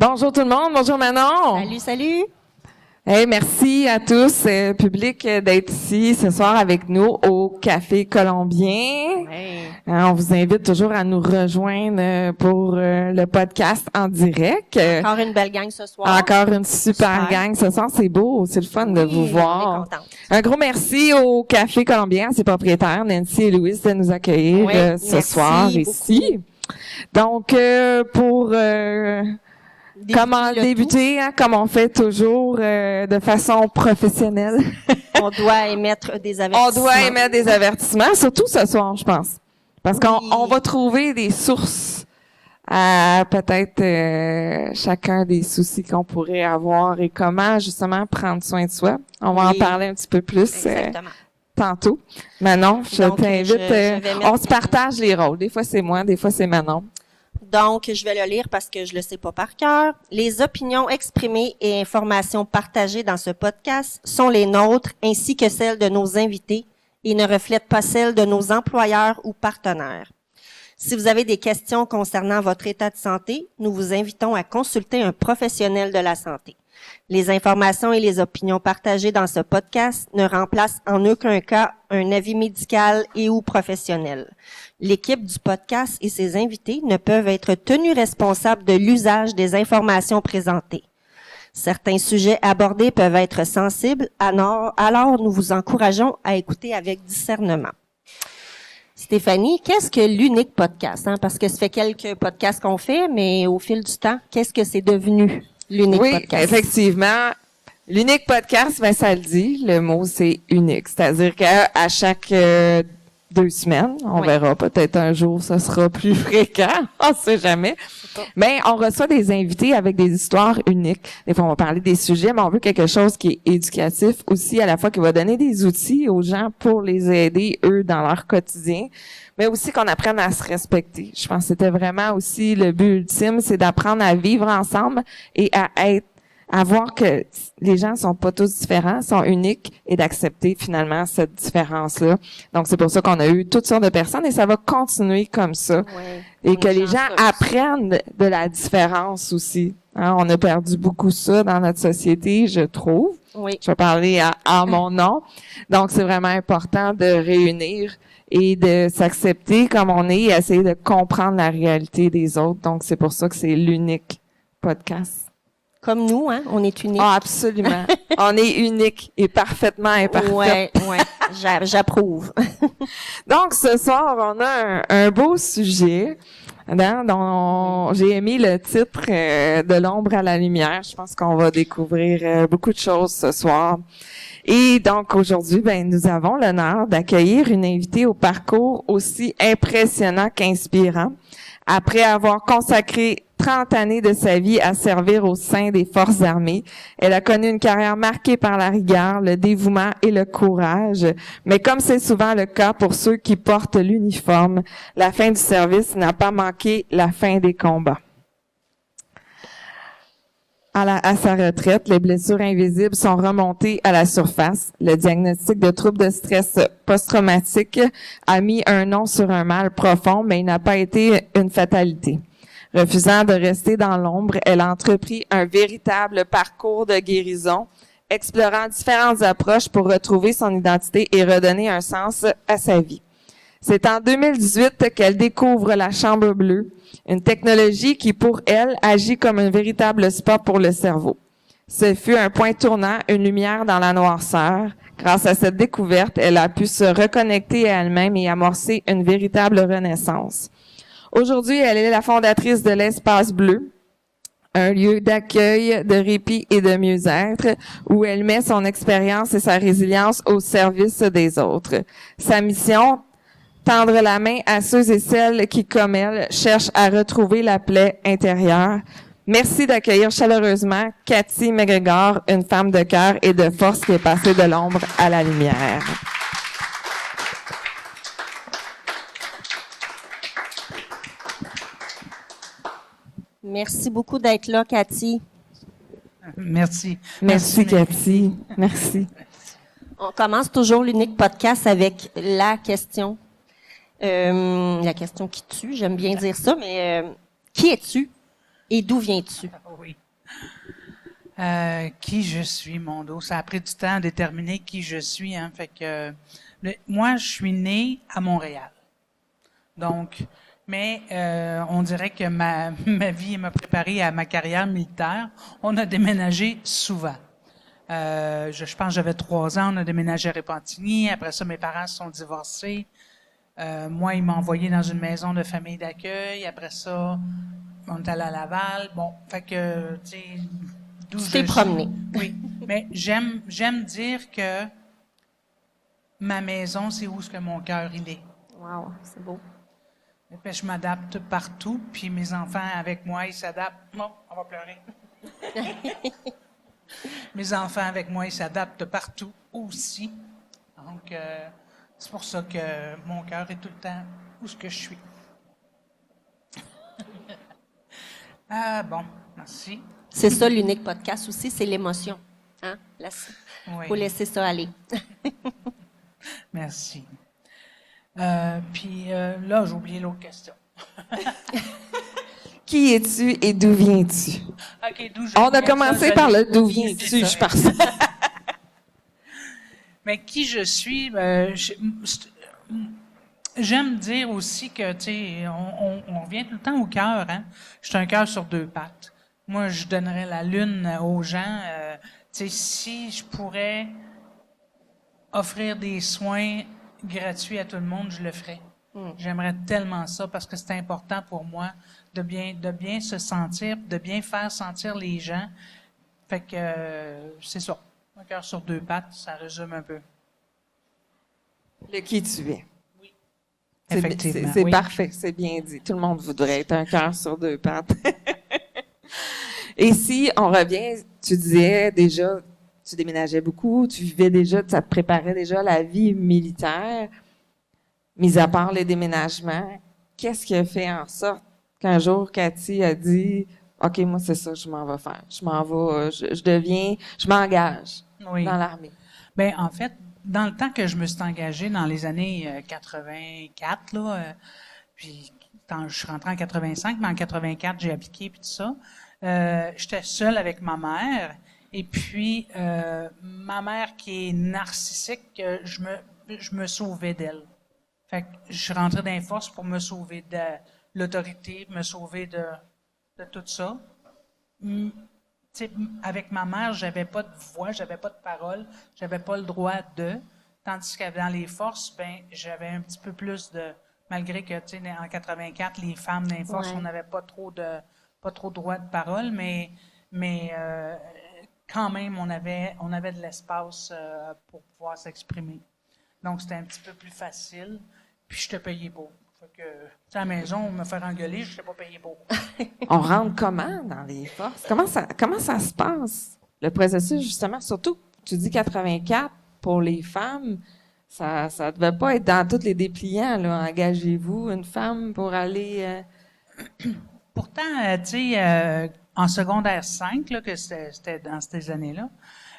Bonjour tout le monde, bonjour Manon. Salut, salut. Hey, merci à tous, public, d'être ici ce soir avec nous au Café Colombien. Ouais. On vous invite toujours à nous rejoindre pour le podcast en direct. Encore une belle gang ce soir. Encore une super gang ce soir, c'est beau, c'est le fun de vous voir. On est contente. Un gros merci au Café Colombien, à ses propriétaires, Nancy et Louise, de nous accueillir ce soir ici. Donc, pour comment débuter, comme on fait toujours, de façon professionnelle. On doit émettre des avertissements. On doit émettre des avertissements, surtout ce soir, je pense. Parce qu'on va trouver des sources à peut-être chacun des soucis qu'on pourrait avoir et comment, justement, prendre soin de soi. On va en parler un petit peu plus tantôt. Manon, je t'invite. On se partage les rôles. Des fois, c'est moi, des fois, c'est Manon. Donc, je vais le lire parce que je le sais pas par cœur. Les opinions exprimées et informations partagées dans ce podcast sont les nôtres ainsi que celles de nos invités et ne reflètent pas celles de nos employeurs ou partenaires. Si vous avez des questions concernant votre état de santé, nous vous invitons à consulter un professionnel de la santé. Les informations et les opinions partagées dans ce podcast ne remplacent en aucun cas un avis médical et ou professionnel. L'équipe du podcast et ses invités ne peuvent être tenus responsables de l'usage des informations présentées. Certains sujets abordés peuvent être sensibles, alors nous vous encourageons à écouter avec discernement. Stéphanie, qu'est-ce que l'Unique Podcast? Parce que ça fait quelques podcasts qu'on fait, mais au fil du temps, qu'est-ce que c'est devenu l'Unique Podcast? Oui, effectivement. L'Unique Podcast, ça le dit, le mot c'est unique. C'est-à-dire qu'à chaque 2 semaines, on verra, peut-être un jour, ça sera plus fréquent, on sait jamais. Mais on reçoit des invités avec des histoires uniques. Des fois, on va parler des sujets, mais on veut quelque chose qui est éducatif aussi, à la fois qui va donner des outils aux gens pour les aider, eux, dans leur quotidien, mais aussi qu'on apprenne à se respecter. Je pense que c'était vraiment aussi le but ultime, c'est d'apprendre à vivre ensemble et à voir que les gens sont pas tous différents, sont uniques et d'accepter finalement cette différence-là. Donc, c'est pour ça qu'on a eu toutes sortes de personnes et ça va continuer comme ça. Et que les gens apprennent de la différence aussi. On a perdu beaucoup ça dans notre société, je trouve. Oui. Je vais parler à mon nom. Donc, c'est vraiment important de réunir et de s'accepter comme on est et essayer de comprendre la réalité des autres. Donc, c'est pour ça que c'est l'Unique Podcast. Comme nous, on est unique. Ah, absolument. On est unique et parfaitement imparfait. Ouais, j'approuve. Donc, ce soir, on a un beau sujet dont j'ai mis le titre de l'ombre à la lumière. Je pense qu'on va découvrir beaucoup de choses ce soir. Et donc, aujourd'hui, nous avons l'honneur d'accueillir une invitée au parcours aussi impressionnant qu'inspirant. Après avoir consacré 30 années de sa vie à servir au sein des Forces armées, elle a connu une carrière marquée par la rigueur, le dévouement et le courage. Mais comme c'est souvent le cas pour ceux qui portent l'uniforme, la fin du service n'a pas manqué la fin des combats. À sa retraite, les blessures invisibles sont remontées à la surface. Le diagnostic de troubles de stress post-traumatique a mis un nom sur un mal profond, mais il n'a pas été une fatalité. Refusant de rester dans l'ombre, elle a entrepris un véritable parcours de guérison, explorant différentes approches pour retrouver son identité et redonner un sens à sa vie. C'est en 2018 qu'elle découvre la Chambre bleue, une technologie qui, pour elle, agit comme un véritable spa pour le cerveau. Ce fut un point tournant, une lumière dans la noirceur. Grâce à cette découverte, elle a pu se reconnecter à elle-même et amorcer une véritable renaissance. Aujourd'hui, elle est la fondatrice de l'Espace Bleu, un lieu d'accueil, de répit et de mieux-être où elle met son expérience et sa résilience au service des autres. Sa mission, tendre la main à ceux et celles qui, comme elle, cherchent à retrouver la paix intérieure. Merci d'accueillir chaleureusement Cathy McGregor, une femme de cœur et de force qui est passée de l'ombre à la lumière. Merci beaucoup d'être là, Cathy. Merci. Merci, Cathy. Merci. On commence toujours l'Unique Podcast avec la question. La question qui tue, j'aime bien dire ça, mais qui es-tu Et d'où viens-tu? Oui. Qui je suis, mon dos. Ça a pris du temps à déterminer qui je suis, hein. Fait que moi, je suis né à Montréal. Donc, mais on dirait que ma vie m'a préparé à ma carrière militaire. On a déménagé souvent. Je pense que j'avais 3 ans, on a déménagé à Repentigny. Après ça, mes parents se sont divorcés. Moi, ils m'ont envoyé dans une maison de famille d'accueil. Après ça, on est allé à Laval. Bon, fait que, tu sais, d'où Tu t'es promené. Oui, mais j'aime dire que ma maison, c'est où ce que mon cœur il est. Wow, c'est beau. Et puis je m'adapte partout, puis mes enfants avec moi, ils s'adaptent. Non, on va pleurer. Mes enfants avec moi, ils s'adaptent partout aussi. Donc, c'est pour ça que mon cœur est tout le temps où ce que je suis. Ah bon, merci. C'est ça l'unique podcast aussi, c'est l'émotion. Hein? Oui. Faut laisser ça aller. Merci. Puis là, j'ai oublié l'autre question. Qui es-tu et d'où viens-tu? OK, d'où je On a viens, commencé ça, par je le l'ai d'où oublié, viens-tu, c'est je ça. pense. Mais qui je suis, j'aime dire aussi que, tu sais, on revient tout le temps au cœur, hein. Je suis un cœur sur 2 pattes. Moi, je donnerais la lune aux gens. Tu sais, si je pourrais offrir des soins gratuits à tout le monde, je le ferais. J'aimerais tellement ça parce que c'est important pour moi de bien se sentir, de bien faire sentir les gens. Fait que c'est ça. Un cœur sur 2 pattes, ça résume un peu. Le qui tu es. Oui. C'est Effectivement. c'est oui. parfait, c'est bien dit. Tout le monde voudrait être un cœur sur 2 pattes. Et si on revient, tu disais déjà, tu déménageais beaucoup, tu vivais déjà, ça te préparait déjà à la vie militaire. Mis à part les déménagements, qu'est-ce qui a fait en sorte qu'un jour, Cathy a dit « OK, moi, c'est ça, je m'en vais faire. Je m'en vais, je m'engage Oui. dans l'armée. » Ben en fait, dans le temps que je me suis engagé dans les années 84, là, puis quand je suis rentré en 85, mais en 84, j'ai appliqué puis tout ça. J'étais seule avec ma mère. Et puis, ma mère qui est narcissique, je me sauvais d'elle. Fait que je suis rentré dans les forces pour me sauver de l'autorité, me sauver de tout ça. Avec ma mère, j'avais pas de voix, j'avais pas de parole, j'avais pas le droit de. Tandis que dans les forces, ben j'avais un petit peu plus de. Malgré que, tu sais, en 84, les femmes dans les forces, Ouais. on n'avait pas trop de droit de parole, mais quand même, on avait de l'espace pour pouvoir s'exprimer. Donc, c'était un petit peu plus facile. Puis, je te payais beau. Fait que, tu sais, à la maison, me faire engueuler, je ne t'ai pas payé beau. On rentre comment dans les forces? Comment ça se passe? Le processus, justement, surtout, tu dis 84, pour les femmes, ça devait pas être dans tous les dépliants, là. Engagez-vous une femme pour aller... Pourtant, tu sais, en secondaire 5, là, que c'était dans ces années-là,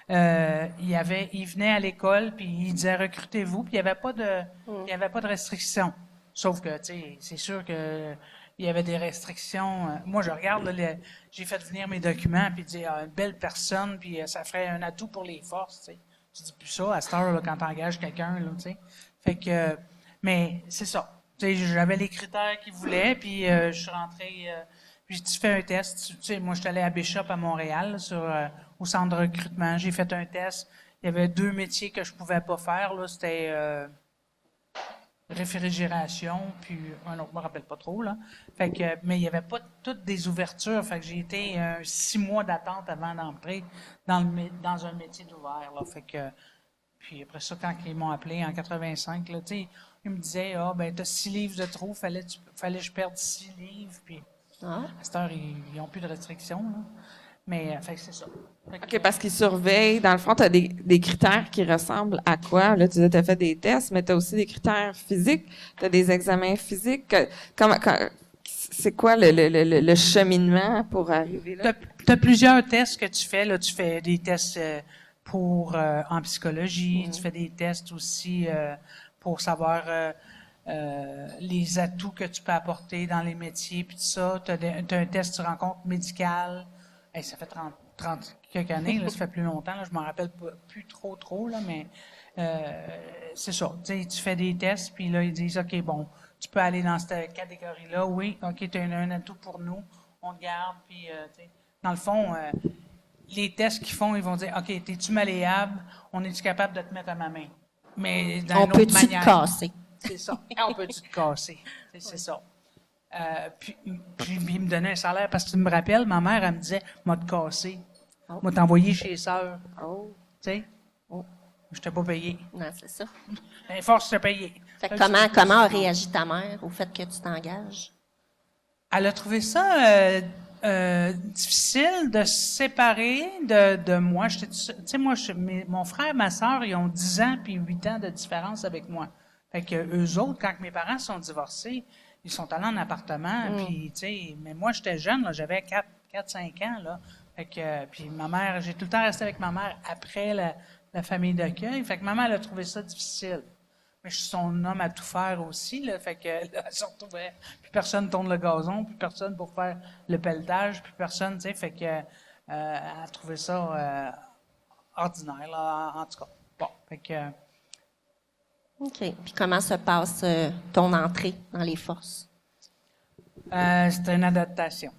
il venait à l'école, puis il disait recrutez-vous, puis il n'y avait pas de restrictions. Sauf que, tu sais, c'est sûr que il y avait des restrictions. Moi, je regarde, là, j'ai fait venir mes documents, puis dit une belle personne, puis ça ferait un atout pour les forces, tu sais. Tu dis plus ça à cette heure, là, quand tu engages quelqu'un, là, tu sais. Fait que, mais c'est ça. Tu sais, j'avais les critères qu'ils voulaient, puis je suis rentré, puis tu fais un test. Tu sais, moi, je suis allé à Bishop à Montréal, au centre de recrutement. J'ai fait un test. Il y avait 2 métiers que je pouvais pas faire, là. C'était réfrigération, puis un autre, je me rappelle pas trop, là. Fait que, mais il y avait pas toutes des ouvertures. Fait que j'ai été 6 mois d'attente avant d'entrer dans un métier d'ouvert, là. Fait que, puis après ça, quand ils m'ont appelé en 85, là, tu sais, ils me disaient, ben, t'as 6 livres de trop, fallait que je perde 6 livres, puis à cette heure, ils ont plus de restrictions, là. Mais, fait que c'est ça. Fait que, OK, parce qu'ils surveillent. Dans le fond, tu as des critères qui ressemblent à quoi? Là, tu disais, tu as fait des tests, mais tu as aussi des critères physiques. Tu as des examens physiques. C'est quoi le cheminement pour arriver là? t'as plusieurs tests que tu fais, là. Tu fais des tests en psychologie, tu fais des tests aussi pour savoir les atouts que tu peux apporter dans les métiers, puis tout ça. T'as un test, tu rencontres médical. Hey, ça fait 30 quelques années, là, ça fait plus longtemps, là, je m'en rappelle plus trop, là, mais c'est ça. Tu fais des tests, puis là, ils disent, OK, bon, tu peux aller dans cette catégorie-là. Oui, OK, tu as un atout pour nous, on te garde, puis, dans le fond, les tests qu'ils font, ils vont dire, OK, es-tu malléable? On est-tu capable de te mettre à ma main? Mais d'une On autre peut-tu manière. te casser? C'est ça. On peut-tu te casser? C'est ça. Puis il me donnait un salaire, parce que tu me rappelles, ma mère, elle me disait, m'a te cassé. M'a t'envoyé chez les sœurs. Oh. Tu sais? Oh. Je t'ai pas payé. Non, c'est ça. Force de payer. Fait que comment a réagi ta mère au fait que tu t'engages? Elle a trouvé ça difficile de se séparer de moi. Tu sais, moi, mon frère, ma sœur, ils ont 10 ans puis 8 ans de différence avec moi. Fait que eux autres, quand mes parents sont divorcés, ils sont allés en appartement, puis tu sais, mais moi, j'étais jeune, là, j'avais 4-5 ans, là. Fait que, puis ma mère, j'ai tout le temps resté avec ma mère après la famille d'accueil. Fait que ma mère, elle a trouvé ça difficile. Mais je suis son homme à tout faire aussi, là. Fait que, là, elle se retrouvait, puis personne tourne le gazon, puis personne pour faire le pelletage, puis personne, tu sais. Fait que, elle a trouvé ça ordinaire, là, en tout cas. Bon, fait que... OK. Puis comment se passe ton entrée dans les forces? C'était une adaptation.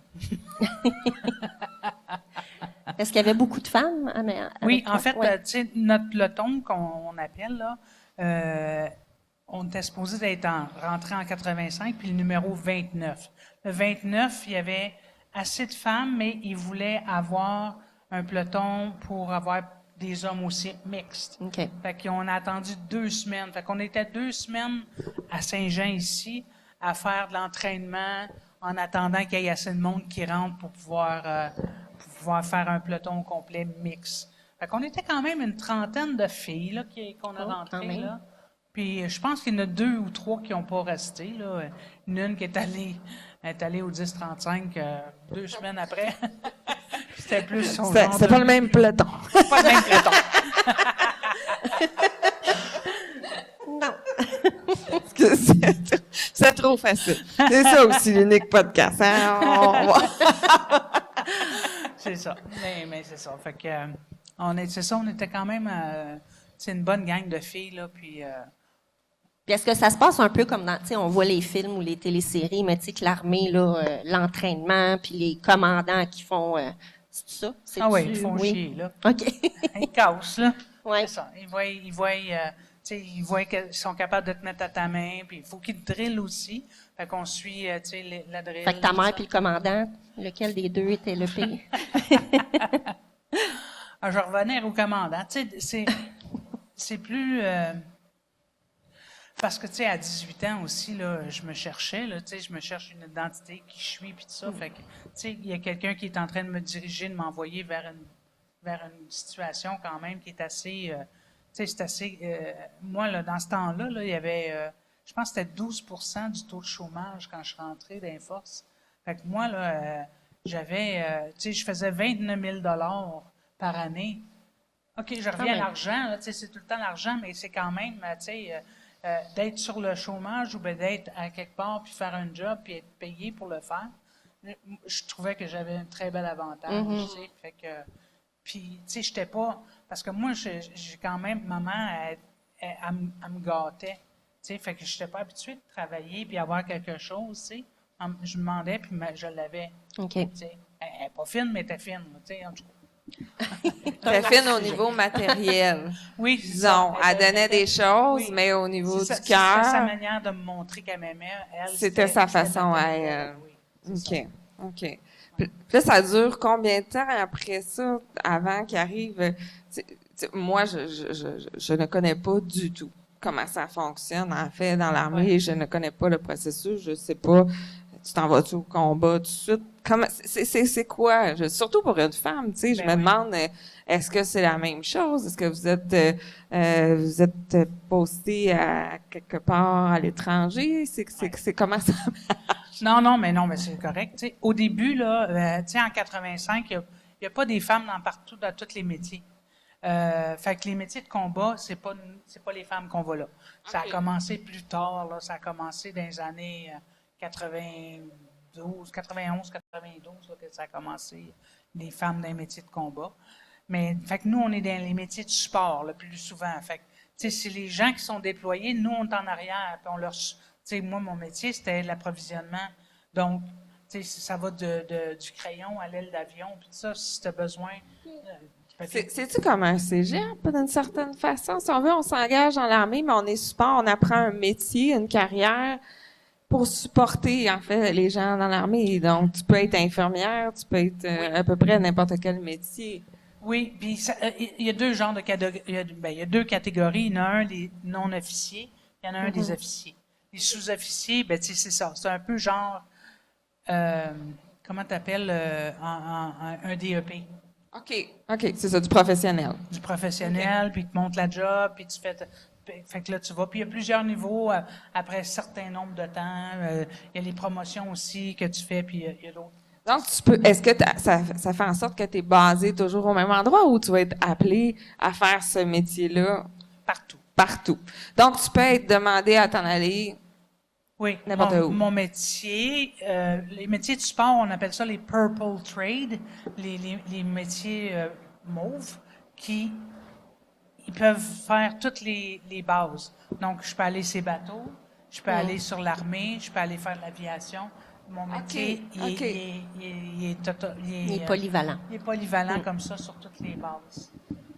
Est-ce qu'il y avait beaucoup de femmes? Oui, en fait, ouais. tu sais, notre peloton qu'on appelle, là, on était supposé d'être rentré en 85, puis le numéro 29. Le 29, il y avait assez de femmes, mais ils voulaient avoir un peloton pour avoir des hommes aussi mixtes. OK. Fait qu'on a attendu 2 semaines. Fait qu'on était 2 semaines à Saint-Jean ici à faire de l'entraînement en attendant qu'il y ait assez de monde qui rentre pour pouvoir faire un peloton complet mix. Fait qu'on était quand même une trentaine de filles là, qu'on a rentrées. Là. Puis je pense qu'il y en a 2 ou 3 qui n'ont pas resté. Là. Une qui est allée au 10-35 2 semaines après. C'était plus son genre. C'est pas le même peloton. Pas le même peloton. Non. C'est trop facile. C'est ça aussi, l'unique podcast. Hein? C'est ça. Mais c'est ça. Fait que, on était quand même une bonne gang de filles, là, puis... Puis est-ce que ça se passe un peu comme dans, tu sais, on voit les films ou les téléséries, mais tu sais que l'armée, là, l'entraînement, puis les commandants qui font... c'est ça? Oui, ils font chier, là. OK. Ils cassent, là. Ouais. C'est ça. Ils voient qu'ils sont capables de te mettre à ta main, puis il faut qu'ils te drillent aussi. Fait qu'on suit, la drill. Fait que ta mère puis le commandant, lequel des deux était le pire? Je revenais au commandant. Tu sais, c'est plus... parce que, tu sais, à 18 ans aussi, là, je me cherchais, là, tu sais, je me cherche une identité, qui je suis, puis tout ça. Fait que, tu sais, il y a quelqu'un qui est en train de me diriger, de m'envoyer vers une situation quand même qui est assez... tu sais, c'est assez... moi, là, dans ce temps-là, là, il y avait... je pense que c'était 12% du taux de chômage quand je suis rentré dans les forces. Fait que moi, là, j'avais... tu sais, je faisais 29 000 $ par année. OK, je reviens à l'argent, là, tu sais, c'est tout le temps l'argent, mais c'est quand même, tu sais... d'être sur le chômage ou bien d'être à quelque part puis faire un job puis être payé pour le faire, je trouvais que j'avais un très bel avantage, tu sais, fait que puis tu sais j'étais pas parce que moi j'ai quand même maman elle me gâtait, tu sais, fait que j'étais pas habituée de travailler puis avoir quelque chose, tu sais, je me demandais puis je l'avais, OK. tu sais, elle est pas fine mais t'es fine, tu sais, en tout cas. Très fine au niveau matériel. Oui, disons, elle donnait des choses, oui, mais au niveau du cœur. C'était sa manière de me montrer qu'elle m'aimait. C'était sa façon à elle. Oui, OK. Puis là, ça dure combien de temps après ça, avant qu'il arrive? Moi, je ne connais pas du tout comment ça fonctionne. En fait, dans l'armée, je ne connais pas le processus. Je sais pas. Tu t'en vas-tu au combat tout de suite? C'est quoi? Surtout pour une femme, tu sais, je me demande, est-ce que c'est la même chose? Est-ce que vous êtes posté à quelque part à l'étranger? C'est comment ça marche? Non, mais c'est correct. T'sais, au début, là, en 85, il n'y a pas des femmes partout, dans tous les métiers. Fait que les métiers de combat, c'est pas les femmes qu'on voit là. Ça a Ok. commencé plus tard, là. Ça a commencé dans les années 91, 92, là, que ça a commencé, les femmes dans les métiers de combat. Mais, fait que nous, on est dans les métiers de support, le plus souvent. Fait que, tu sais, c'est les gens qui sont déployés, nous, on est en arrière, puis on leur, tu sais, moi, mon métier, c'était l'approvisionnement. Donc, tu sais, ça va du crayon à l'aile d'avion, puis tout ça, si tu as besoin. C'est-tu comme un cégep, d'une certaine façon? Si on veut, on s'engage dans l'armée, mais on est support, on apprend un métier, une carrière pour supporter, en fait, les gens dans l'armée. Donc, tu peux être infirmière, tu peux être à peu près n'importe quel métier. Oui, puis il y a deux genres de catégories. Il y a deux catégories. Il y en a un, les non-officiers, il y en a un, des officiers. Les sous-officiers, ben, tu sais, c'est ça. C'est un peu genre, euh, comment t'appelles, un DEP. OK, c'est ça, du professionnel. Du professionnel, puis ils te montrent la job, puis tu fais... Fait que là, tu vas. Puis il y a plusieurs niveaux après un certain nombre de temps. Il y a les promotions aussi que tu fais, puis il y a d'autres. Donc, est-ce que ça fait en sorte que tu es basé toujours au même endroit ou tu vas être appelé à faire ce métier-là Partout. partout? Donc, tu peux être demandé à t'en aller Oui, n'importe où. mon métier, les métiers de support, on appelle ça les purple trade, les métiers mauves, qui ils peuvent faire toutes les bases. Donc, je peux aller sur les bateaux, je peux aller sur l'armée, je peux aller faire de l'aviation. Mon métier, OK. Il est polyvalent. Il est polyvalent comme ça sur toutes les bases.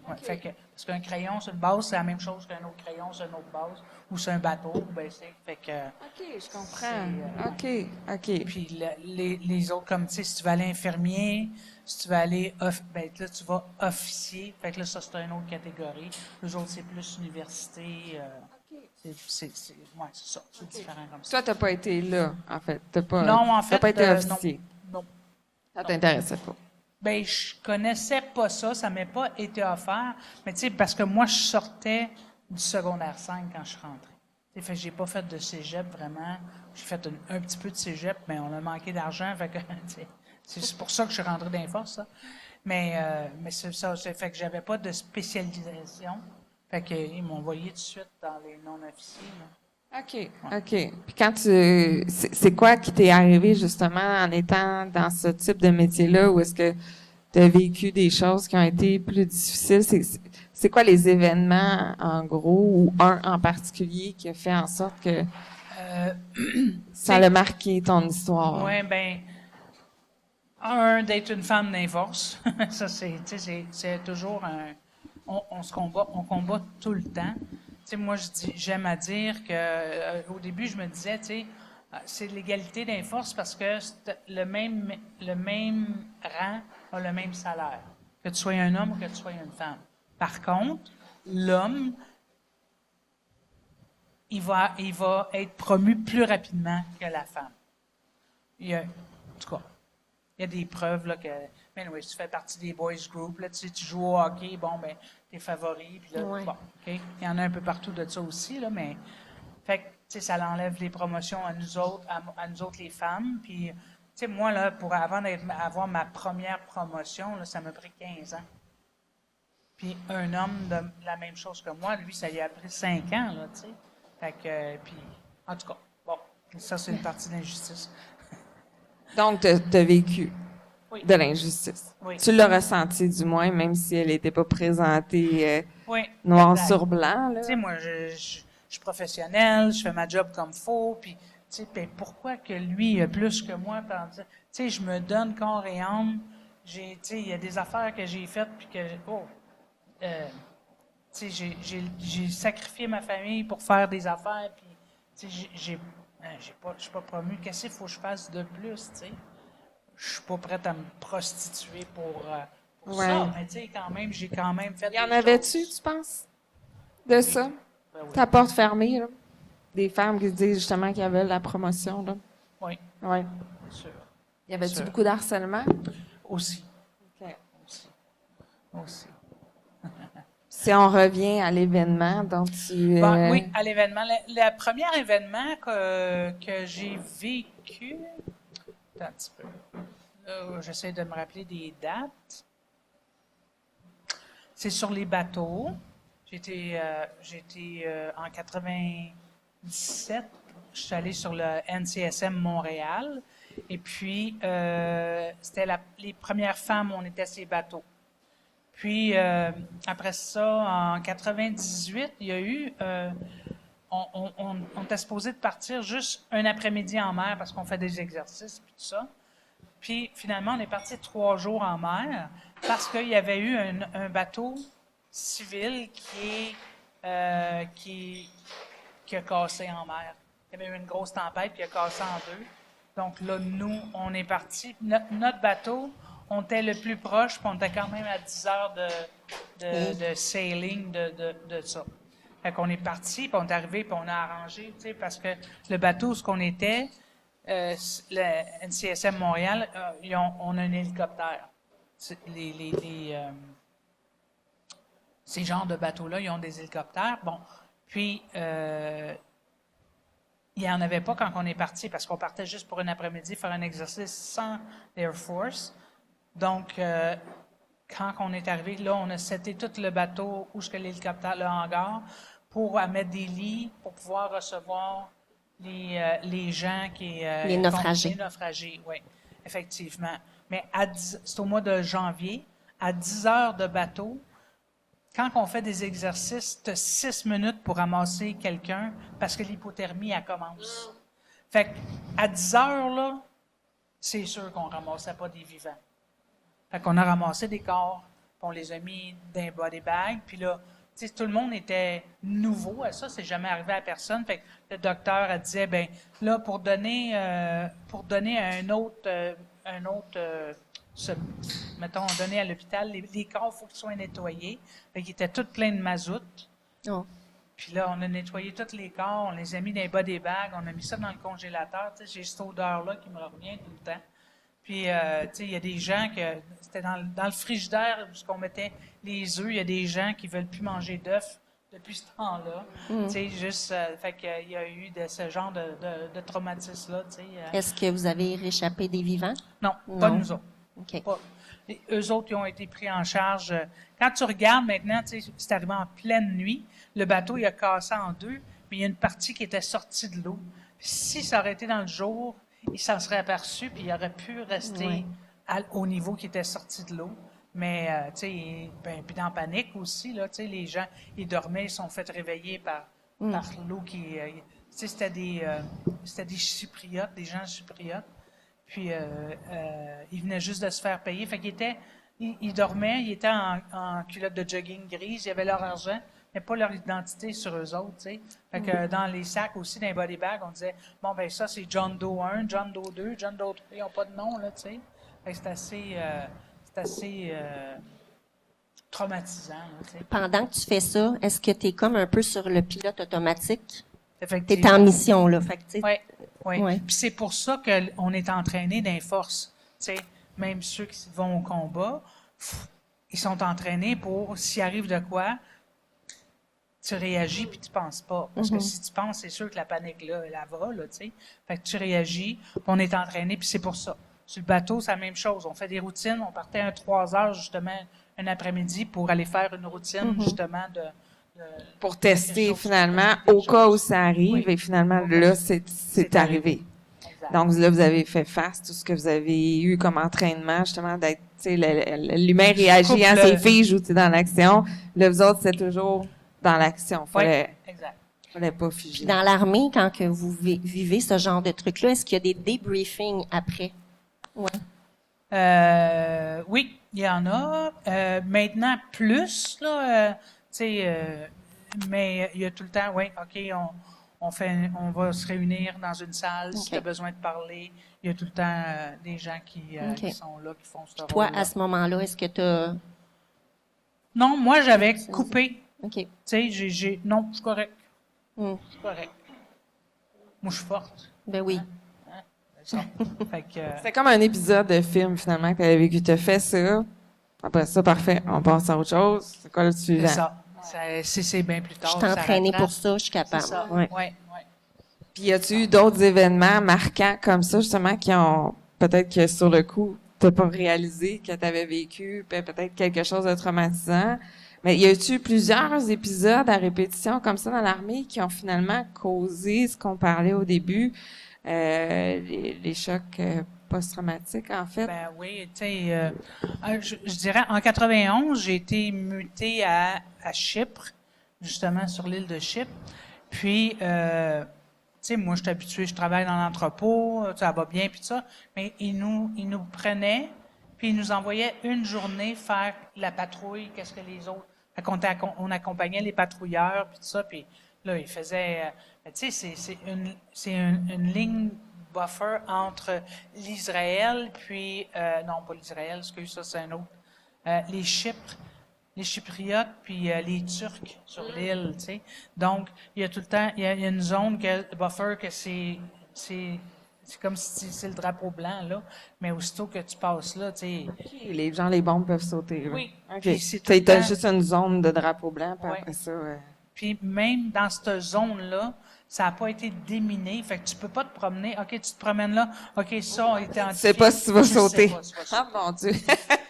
Ouais, fait que, parce qu'un crayon sur une base, c'est la même chose qu'un autre crayon sur une autre base, ou sur un bateau, ben c'est, fait que... OK, je comprends. OK. Puis les autres, comme, tu sais, si tu vas aller infirmier, si tu vas aller, ben là, tu vas officier, fait que là, ça, c'est une autre catégorie. Les autres, c'est plus université, ouais, c'est ça, c'est différent comme ça. Toi, t'as pas été là, en fait. Non, en T'as fait, pas été officier. non. Ça t'intéressait pas. Ben, je connaissais pas ça, ça m'est pas été offert, mais tu sais, parce que moi, je sortais du secondaire 5 quand je suis rentré. Tu sais, fait que j'ai pas fait de cégep vraiment. J'ai fait un petit peu de cégep, mais on a manqué d'argent, fait que, tu sais, c'est pour ça que je suis rentré dans les forces, ça. Mais c'est ça, fait que j'avais pas de spécialisation. Fait qu'ils m'ont envoyé tout de suite dans les non-officiers, là. OK. Puis c'est quoi qui t'est arrivé justement en étant dans ce type de métier-là où est-ce que tu as vécu des choses qui ont été plus difficiles? C'est quoi les événements, en gros, ou un en particulier qui a fait en sorte que ça a marqué ton histoire? Ouais, ben, d'être une femme dans les forces. Ça, c'est toujours on combat tout le temps. Tu sais, moi, j'aime à dire que, au début, je me disais, tu sais, c'est l'égalité des forces parce que le même rang a le même salaire, que tu sois un homme ou que tu sois une femme. Par contre, l'homme, il va être promu plus rapidement que la femme. En tout cas, il y a des preuves là, que, mais oui, tu fais partie des boys group, là, tu joues au hockey, bon, ben, t'es favori, puis là, Ouais. bon, OK. Il y en a un peu partout de ça aussi, là, mais, fait que, tu sais, ça enlève les promotions à nous autres, les femmes, puis, tu sais, moi, là, avant d'avoir ma première promotion, là, ça m'a pris 15 ans. Puis, un homme de la même chose que moi, lui, ça lui a pris 5 ans, là, tu sais. Fait que, puis, en tout cas, bon, ça, c'est une partie de l'injustice. Donc, tu as vécu Oui. de l'injustice. Oui. Tu l'as ressenti du moins, même si elle n'était pas présentée Oui, noir exact. sur blanc. Là. Tu sais, moi, je suis professionnel, je fais ma job comme faut, puis, tu sais, ben, pourquoi que lui a plus que moi? Tu sais, je me donne corps et âme. Tu sais, il y a des affaires que j'ai faites, puis que, tu sais, j'ai sacrifié ma famille pour faire des affaires, puis, tu sais, je suis pas promu. Qu'est-ce qu'il faut que je fasse de plus, tu sais? Je suis pas prête à me prostituer pour Ouais. ça, mais tu sais, quand même, j'ai quand même fait Y en des avait-tu, choses. tu penses, de ça? Ben oui. Ta porte fermée, là? Des femmes qui se disent justement qu'il y avait la promotion, là? Oui, Ouais. bien sûr. Y avait-tu Sûr. beaucoup d'harcèlement? Aussi. OK. Aussi. Si on revient à l'événement dont tu... Bon, oui, à l'événement. Le premier événement que j'ai vécu... Attends un petit peu. J'essaie de me rappeler des dates. c'est sur les bateaux. J'étais en 97, je suis allé sur le NCSM Montréal. Et puis, c'était les premières femmes, on était sur les bateaux. Puis, après ça, en 98, il y a eu... on était supposé de partir juste un après-midi en mer parce qu'on fait des exercices puis tout ça. Puis, finalement, on est parti 3 jours en mer parce qu'il y avait eu un bateau civil qui a cassé en mer. Il y avait eu une grosse tempête qui a cassé en deux. Donc là, nous, on est partis. Notre bateau, on était le plus proche, puis on était quand même à 10 heures de sailing de ça. Fait qu'on est parti, puis on est arrivé, puis on a arrangé, tu sais, parce que le bateau, ce qu'on était, le NCSM Montréal, on a un hélicoptère. Ces genres de bateaux-là, ils ont des hélicoptères. Bon, puis il n'y en avait pas quand on est parti, parce qu'on partait juste pour un après-midi faire un exercice sans l'Air Force. Donc, quand on est arrivé, là, on a seté tout le bateau, où est-ce que l'hélicoptère, le hangar, pour mettre des lits, pour pouvoir recevoir les gens qui... les naufragés. Les naufragés, oui, effectivement. Mais c'est au mois de janvier, à 10 heures de bateau, quand on fait des exercices, tu as 6 minutes pour ramasser quelqu'un parce que l'hypothermie, elle commence. Fait qu'à 10 heures, là, c'est sûr qu'on ne ramassait pas des vivants. Fait qu'on a ramassé des corps, puis on les a mis dans un body bag, puis là, tu sais, tout le monde était nouveau à ça, c'est jamais arrivé à personne. Fait que le docteur, elle disait, ben là, pour donner à un autre, mettons, donner à l'hôpital, les corps, il faut qu'ils soient nettoyés. Fait qu'ils étaient tous pleins de mazout. Oh. Puis là, on a nettoyé tous les corps, on les a mis dans les body bags, on a mis ça dans le congélateur. Tu sais, j'ai cette odeur-là qui me revient tout le temps. Puis, tu sais, il y a des gens que c'était dans le frigidaire où on mettait les œufs. Il y a des gens qui veulent plus manger d'œufs depuis ce temps-là. Tu sais, juste, fait qu'il y a eu ce genre de traumatisme-là, tu sais. Est-ce que vous avez réchappé des vivants? Non, pas nous autres. OK. Pas. Eux autres, ils ont été pris en charge. Quand tu regardes maintenant, tu sais, c'est arrivé en pleine nuit. Le bateau, il a cassé en deux, mais il y a une partie qui était sortie de l'eau. Puis si ça aurait été dans le jour, il s'en serait aperçu, puis il aurait pu rester au niveau qui était sorti de l'eau. Mais, tu sais, puis dans la panique aussi, là, tu sais, les gens, ils dormaient, ils sont fait réveiller par l'eau qui... tu sais, c'était des Chypriotes, des gens chypriotes. Puis, ils venaient juste de se faire payer. Fait ils dormaient, ils étaient en culotte de jogging grise, ils avaient leur argent, mais pas leur identité sur eux autres, tu sais. Fait que dans les sacs aussi, dans les body bags, on disait, bon, ben ça, c'est John Doe 1, John Doe 2, John Doe 3, ils n'ont pas de nom, là, tu sais. Fait que c'est assez traumatisant, là, tu sais. Pendant que tu fais ça, est-ce que tu es comme un peu sur le pilote automatique? Tu es Effectivement. en mission, là. Fait que, tu sais, Oui. Ouais. Puis c'est pour ça qu'on est entraîné dans les forces. Tu sais, même ceux qui vont au combat, ils sont entraînés pour, s'il arrive de quoi, tu réagis puis tu penses pas. Parce que si tu penses, c'est sûr que la panique, là, elle va, là, tu sais. Fait que tu réagis, puis on est entraîné, puis c'est pour ça. Sur le bateau, c'est la même chose. On fait des routines. On partait à 3 heures, justement, un après-midi pour aller faire une routine, justement, Pour tester, chose, finalement, quelque au cas où chose. ça arrive, Oui. et finalement, Au là, cas- c'est c'est arrivé. Exact. Donc, là, vous avez fait face, tout ce que vous avez eu comme entraînement, justement, d'être, tu sais, l'humain réagit, hein, couple- ses filles jouent dans l'action. Là, vous autres, c'est toujours dans l'action. Exact. Fallait pas figer. dans l'armée, quand que vous vivez ce genre de truc-là, est-ce qu'il y a des débriefings après? Ouais. Oui, il y en a. Maintenant, plus, là, tu sais, mais il y a tout le temps, oui, OK, on va se réunir dans une salle si OK. tu as besoin de parler. Il y a tout le temps des gens qui OK. sont là, qui font ce Toi, rôle-là. à ce moment-là, est-ce que tu as... Non, moi, j'avais coupé. OK. Tu sais, non, je suis correct. Hmm. Je suis correct. Moi, je suis forte. Ben oui. C'est ça. Fait que, C'est comme un épisode de film, finalement, que tu avais vécu. Tu as fait ça. Après ça, parfait. On passe à autre chose. C'est quoi le c'est suivant? ça. C'est bien plus Je tard. suis ça entraînée rattrape. pour ça, je suis C'est capable. ça. Ouais. Ouais. Puis, y a-tu eu d'autres événements marquants comme ça, justement, qui ont, peut-être que sur le coup, t'as pas réalisé que tu avais vécu, peut-être quelque chose de traumatisant? Mais y a-tu plusieurs épisodes à répétition comme ça dans l'armée qui ont finalement causé à répétition comme ça dans l'armée qui ont finalement causé ce qu'on parlait au début, les chocs post-traumatiques en fait? Ben oui, tu sais, je dirais en 91, j'ai été muté à Chypre, justement sur l'île de Chypre. Puis, tu sais, moi, je suis habitué, je travaille dans l'entrepôt, ça va bien, puis tout ça. Mais ils nous prenaient, puis ils nous envoyaient une journée faire la patrouille, qu'est-ce que les autres. Fait on accompagnait les patrouilleurs, puis tout ça, puis là, ils faisaient. Tu sais, c'est une ligne buffer entre l'Israël, puis non, pas l'Israël, excuse, ça c'est un autre. Les Chypriotes, puis les Turcs sur l'île, tu sais. Donc, il y a tout le temps, il y a une zone buffer que c'est comme si c'est le drapeau blanc, là, mais aussitôt que tu passes là, tu sais. Les bombes peuvent sauter, là. Oui. OK. Puis c'est tout le T'as temps- juste une zone de drapeau blanc, puis Ouais. après ça, Puis même dans cette zone-là, ça n'a pas été déminé. Fait que tu peux pas te promener. OK, tu te promènes là. OK, ça a été tu sais pas si tu vas sauter. Sais pas si tu vas sauter. Ah, mon Dieu!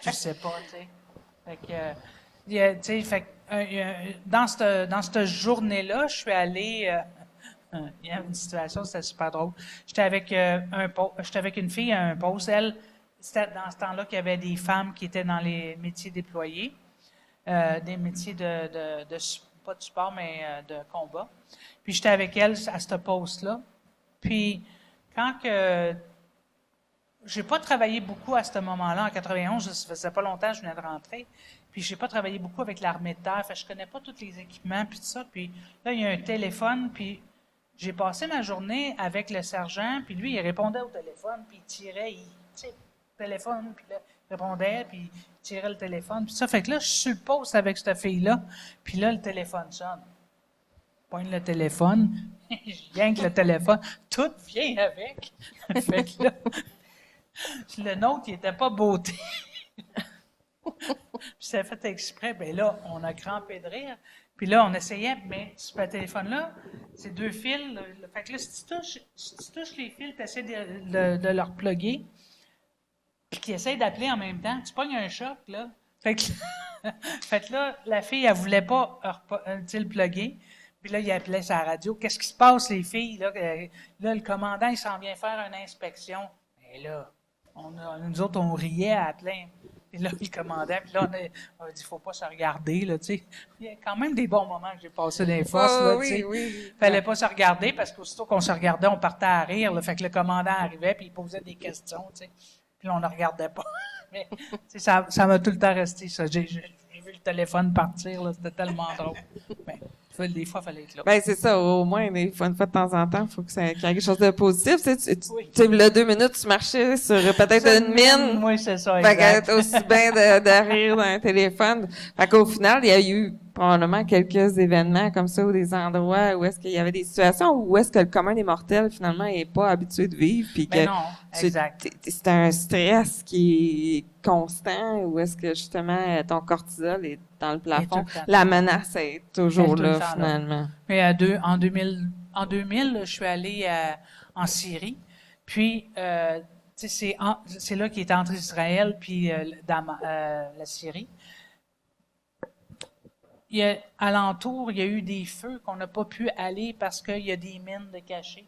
Tu sais pas, tu sais. Fait que, tu sais, fait que, dans cette journée-là, je suis allé. Il y a une situation, c'était super drôle. J'étais avec j'étais avec une fille à un poste. Elle, c'était dans ce temps-là qu'il y avait des femmes qui étaient dans les métiers déployés, des métiers pas de support, mais de combat. Puis j'étais avec elle à ce poste-là. Puis quand que j'ai pas travaillé beaucoup à ce moment-là, en 91, ça faisait pas longtemps que je venais de rentrer. Puis j'ai pas travaillé beaucoup avec l'armée de terre, fait que je connais pas tous les équipements puis tout ça. Puis là, il y a un téléphone, puis j'ai passé ma journée avec le sergent, puis lui, il répondait au téléphone, puis il tirait, tu sais, le téléphone, puis là, il répondait, puis il tirait le téléphone, puis ça. Fait que là, je suis sur le poste avec cette fille-là, puis là, le téléphone sonne. Je pogne le téléphone, je viens avec le téléphone, tout vient avec. Fait que là, le nôtre, il était pas beauté. Puis c'est fait exprès, ben là, on a crampé de rire. Puis là, on essayait, mais sur le téléphone-là, c'est 2 fils. Fait que là, si tu touches les fils, tu essaies de leur plugger, puis qu'ils essayent d'appeler en même temps, tu pognes un choc, là. Fait que là, la fille, elle voulait pas le plugger. Puis là, il appelait sa radio. Qu'est-ce qui se passe, les filles? Là, le commandant, il s'en vient faire une inspection. Et là, nous autres, on riait à plein. Puis là, il commandait. Puis là, on a dit, faut pas se regarder, là, tu sais. Il y a quand même des bons moments que j'ai passés dans les fosses, là, tu sais. Oui. Fallait pas se regarder parce qu'aussitôt qu'on se regardait, on partait à rire, là. Fait que le commandant arrivait puis il posait des questions, tu sais. Puis là, on ne regardait pas. Mais, tu sais, ça m'a tout le temps resté, ça. J'ai vu le téléphone partir, là. C'était tellement drôle. Mais, des fois, il fallait être là. Ben, c'est ça. Au moins, une fois de temps en temps, il faut qu'il y ait quelque chose de positif. Tu Oui. sais, là, 2 minutes, tu marchais sur peut-être une mine. Oui, c'est ça, Fait exact. qu'être aussi bien de rire d'un téléphone. Fait qu'au final, il y a eu probablement quelques événements comme ça ou des endroits où est-ce qu'il y avait des situations où est-ce que le commun des mortels, finalement, est pas habitué de vivre puis que Ben non, exact. c'est un stress qui est constant ou est-ce que justement ton cortisol est dans le plafond. tout le temps. La menace est toujours Elle est tout le là, temps là. finalement. Mais en 2000, je suis allé en Syrie. Puis, tu sais, c'est là qu'il est entre Israël puis la Syrie. Alentour, il y a eu des feux qu'on n'a pas pu aller parce qu'il y a des mines de cachées.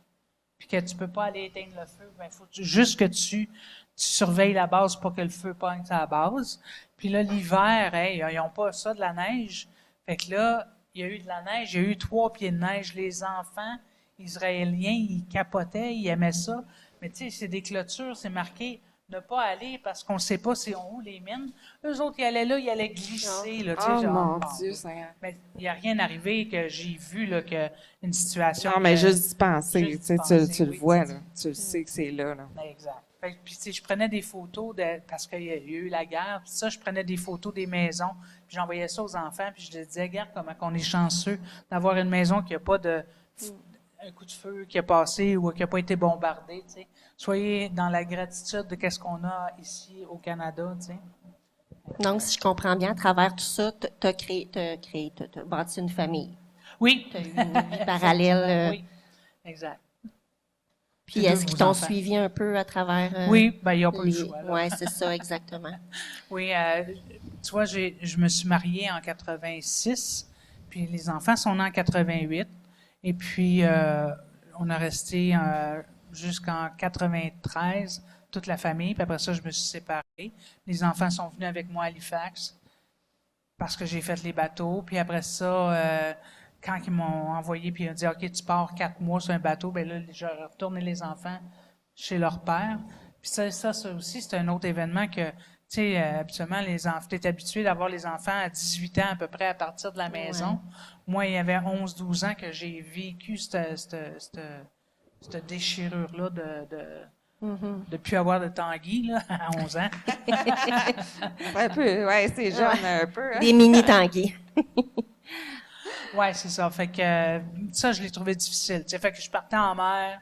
Puis que tu peux pas aller éteindre le feu. Ben, faut juste que tu surveilles la base pour que le feu pogne sa base. Puis là, l'hiver, ils n'ont pas ça de la neige. Fait que là, il y a eu de la neige, il y a eu 3 pieds de neige. Les enfants israéliens, ils capotaient, ils aimaient ça. Mais tu sais, c'est des clôtures, c'est marqué ne pas aller parce qu'on ne sait pas c'est où les mines. Eux autres, ils allaient là, ils allaient glisser. Là, tu sais, Oh genre, mon bon. Dieu, Seigneur. Mais il n'y a rien arrivé que j'ai vu là, une situation. Non, mais que- juste d'y penser, juste tu sais, d'y penser, tu le oui, vois, tu- là. Tu le sais que c'est là. Exact. Fait que, puis, tu sais, je prenais des photos parce qu'il y a eu la guerre. Puis ça, je prenais des photos des maisons. Puis j'envoyais ça aux enfants. Puis je leur disais, regarde comment on est chanceux d'avoir une maison qui n'a pas un coup de feu qui a passé ou qui n'a pas été bombardé. Tu sais. Soyez dans la gratitude de qu'est-ce qu'on a ici au Canada. Tu sais. Donc, si je comprends bien, à travers tout ça, t'as bâti une famille. Oui. T'as eu une vie parallèle. Oui, exact. Puis J'ai est-ce deux qu'ils beaux t'ont enfants. suivi un peu à travers... Oui, ben il n'y a pas eu le choix. là. Oui, c'est ça, exactement. Oui, tu vois, je me suis mariée en 86, puis les enfants sont nés en 88, et puis on a resté jusqu'en 93, toute la famille, puis après ça, je me suis séparée. Les enfants sont venus avec moi à Halifax parce que j'ai fait les bateaux, puis après ça, quand ils m'ont envoyé, puis ils ont dit, OK, tu pars 4 mois sur un bateau, ben là, j'ai retourné les enfants chez leur père. Puis ça aussi, c'est un autre événement que, tu sais, habituellement, les enfants, tu es habitué d'avoir les enfants à 18 ans à peu près à partir de la maison. Ouais. Moi, il y avait 11-12 ans que j'ai vécu cette déchirure-là de plus avoir de Tanguy, là, à 11 ans. Un peu, ouais, c'est jeune un peu. Hein? Des mini-tanguis. Ouais, c'est ça. Fait que ça, je l'ai trouvé difficile. Tu sais, fait que je partais en mer,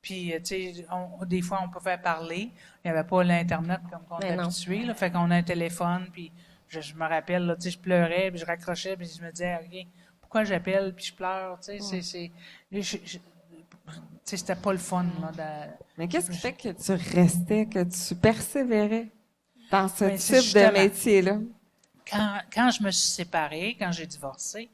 puis tu sais, des fois, on pouvait parler. Il n'y avait pas l'Internet comme on est Ben non. habitué, là. Fait qu'on a un téléphone, puis je me rappelle, là, tu sais, je pleurais, puis je raccrochais, puis je me disais, OK, pourquoi j'appelle, puis je pleure, tu sais, tu sais, c'était pas le fun, là. Mais qu'est-ce qui fait que tu restais, que tu persévérais dans ce Ben, c'est type de justement- métier-là? Quand je me suis séparée, quand j'ai divorcé,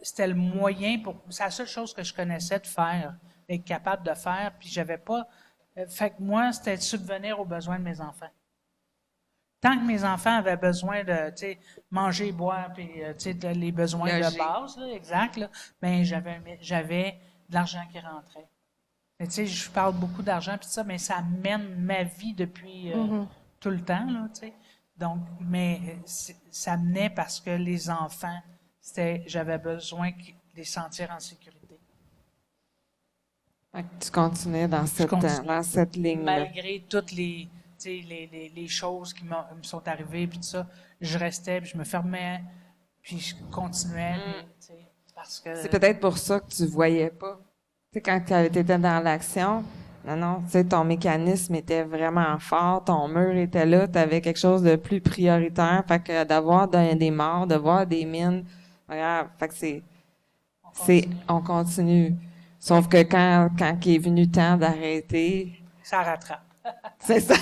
c'était le moyen c'est la seule chose que je connaissais de faire, d'être capable de faire, puis j'avais pas. Fait que moi, c'était de subvenir aux besoins de mes enfants. Tant que mes enfants avaient besoin de, tu sais, manger, boire, puis, tu sais, les besoins Loger. de base, là, exact, là, ben, j'avais de l'argent qui rentrait. Mais, tu sais, je parle beaucoup d'argent, puis ça, mais ça mène ma vie depuis tout le temps, là, tu sais. Donc, mais ça menait parce que les enfants, j'avais besoin de les sentir en sécurité. Fait que tu continuais dans continue. dans cette ligne-là. Malgré toutes les, tu sais, les choses qui me sont arrivées, puis tout ça, je restais, puis je me fermais, puis je continuais, puis, tu sais, parce que... C'est peut-être pour ça que tu voyais pas. Tu sais, quand tu étais dans l'action, non, tu sais, ton mécanisme était vraiment fort, ton mur était là, tu avais quelque chose de plus prioritaire. Fait que d'avoir des morts, de voir des mines, regarde, fait que on continue. Sauf que quand il est venu le temps d'arrêter, Ça rattrape. c'est ça.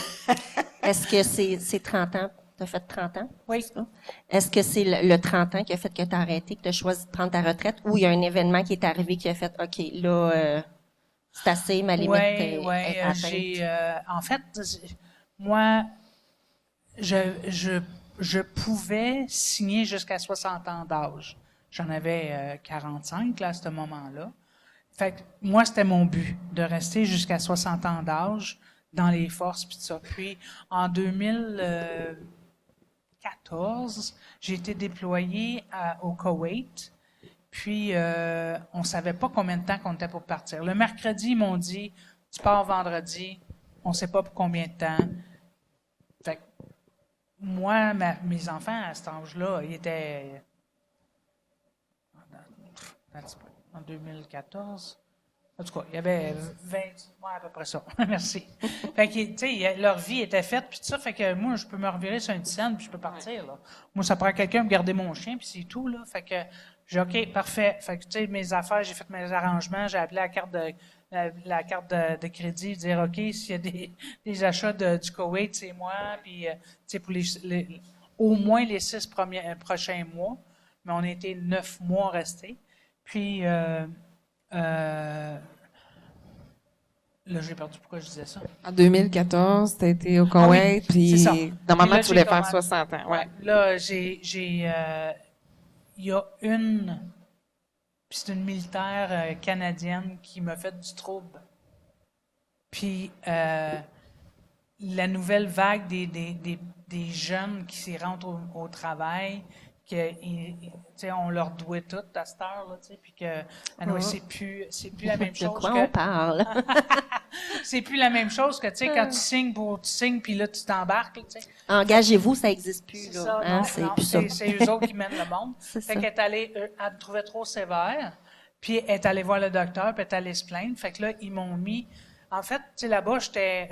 Est-ce que c'est 30 ans? Tu as fait 30 ans? Oui. c'est ça? Est-ce que c'est le 30 ans qui a fait que tu as arrêté, que tu as choisi de prendre ta retraite, ou il y a un événement qui est arrivé qui a fait, OK, là, c'est assez, ma limite est atteinte? En fait, moi, je pouvais signer jusqu'à 60 ans d'âge. J'en avais 45 là, à ce moment-là. Fait que moi, c'était mon but, de rester jusqu'à 60 ans d'âge dans les forces, puis tout ça. Puis, en 2014, j'ai été déployé au Koweït. Puis, on savait pas combien de temps qu'on était pour partir. Le mercredi, ils m'ont dit, tu pars vendredi, on sait pas pour combien de temps. Fait que moi, mes enfants, à cet âge-là, ils étaient... En 2014. En tout cas, il y avait 20, ouais, à peu près ça. Merci. Fait que, tu sais, leur vie était faite, puis tout ça, fait que moi, je peux me revirer sur une scène, puis je peux partir, là. Moi, ça prend quelqu'un pour garder mon chien, puis c'est tout, là. Fait que, j'ai OK, parfait. Fait que, tu sais, mes affaires, j'ai fait mes arrangements, j'ai appelé la carte de crédit, dire, OK, s'il y a des achats du Koweït, c'est moi, puis, tu sais, pour au moins les 6 prochains mois, mais on a été 9 mois restés. Puis, là, j'ai perdu pourquoi je disais ça. En 2014, tu as été au Koweït, c'est ça. puis normalement, Puis là, tu voulais j'ai faire commencé- 60 ans. Ouais. Là, il y a puis c'est une militaire canadienne qui m'a fait du trouble. Puis, la nouvelle vague des jeunes qui s'y rentrent au travail, on leur doit tout à cette heure, là, puis que c'est plus la même De chose quoi que... on parle? C'est plus la même chose que, tu sais, quand tu signes, puis là, tu t'embarques, tu sais. Engagez-vous, ça n'existe plus. C'est Là. ça, Hein, non, c'est non, plus ça. c'est eux autres qui mènent le monde. C'est Fait ça. qu'elle est allée, elle me trouvait trop sévère, puis elle est allée voir le docteur, puis elle est allée se plaindre. Fait que là, ils m'ont mis... En fait, tu sais, là-bas, j'étais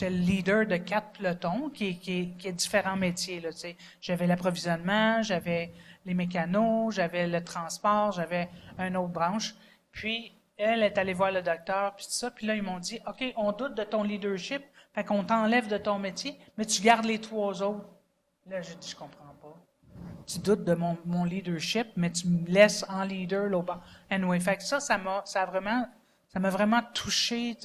le leader de 4 pelotons qui est différents métiers, là, tu sais. J'avais l'approvisionnement, j'avais les mécanos, j'avais le transport, j'avais une autre branche. Puis, elle est allée voir le docteur, puis tout ça. Puis là, ils m'ont dit, OK, on doute de ton leadership, fait qu'on t'enlève de ton métier, mais tu gardes les 3 autres. Là, j'ai dit, je comprends pas. Tu doutes de mon leadership, mais tu me laisses en leader là bas. Anyway, fait que ça m'a vraiment touché,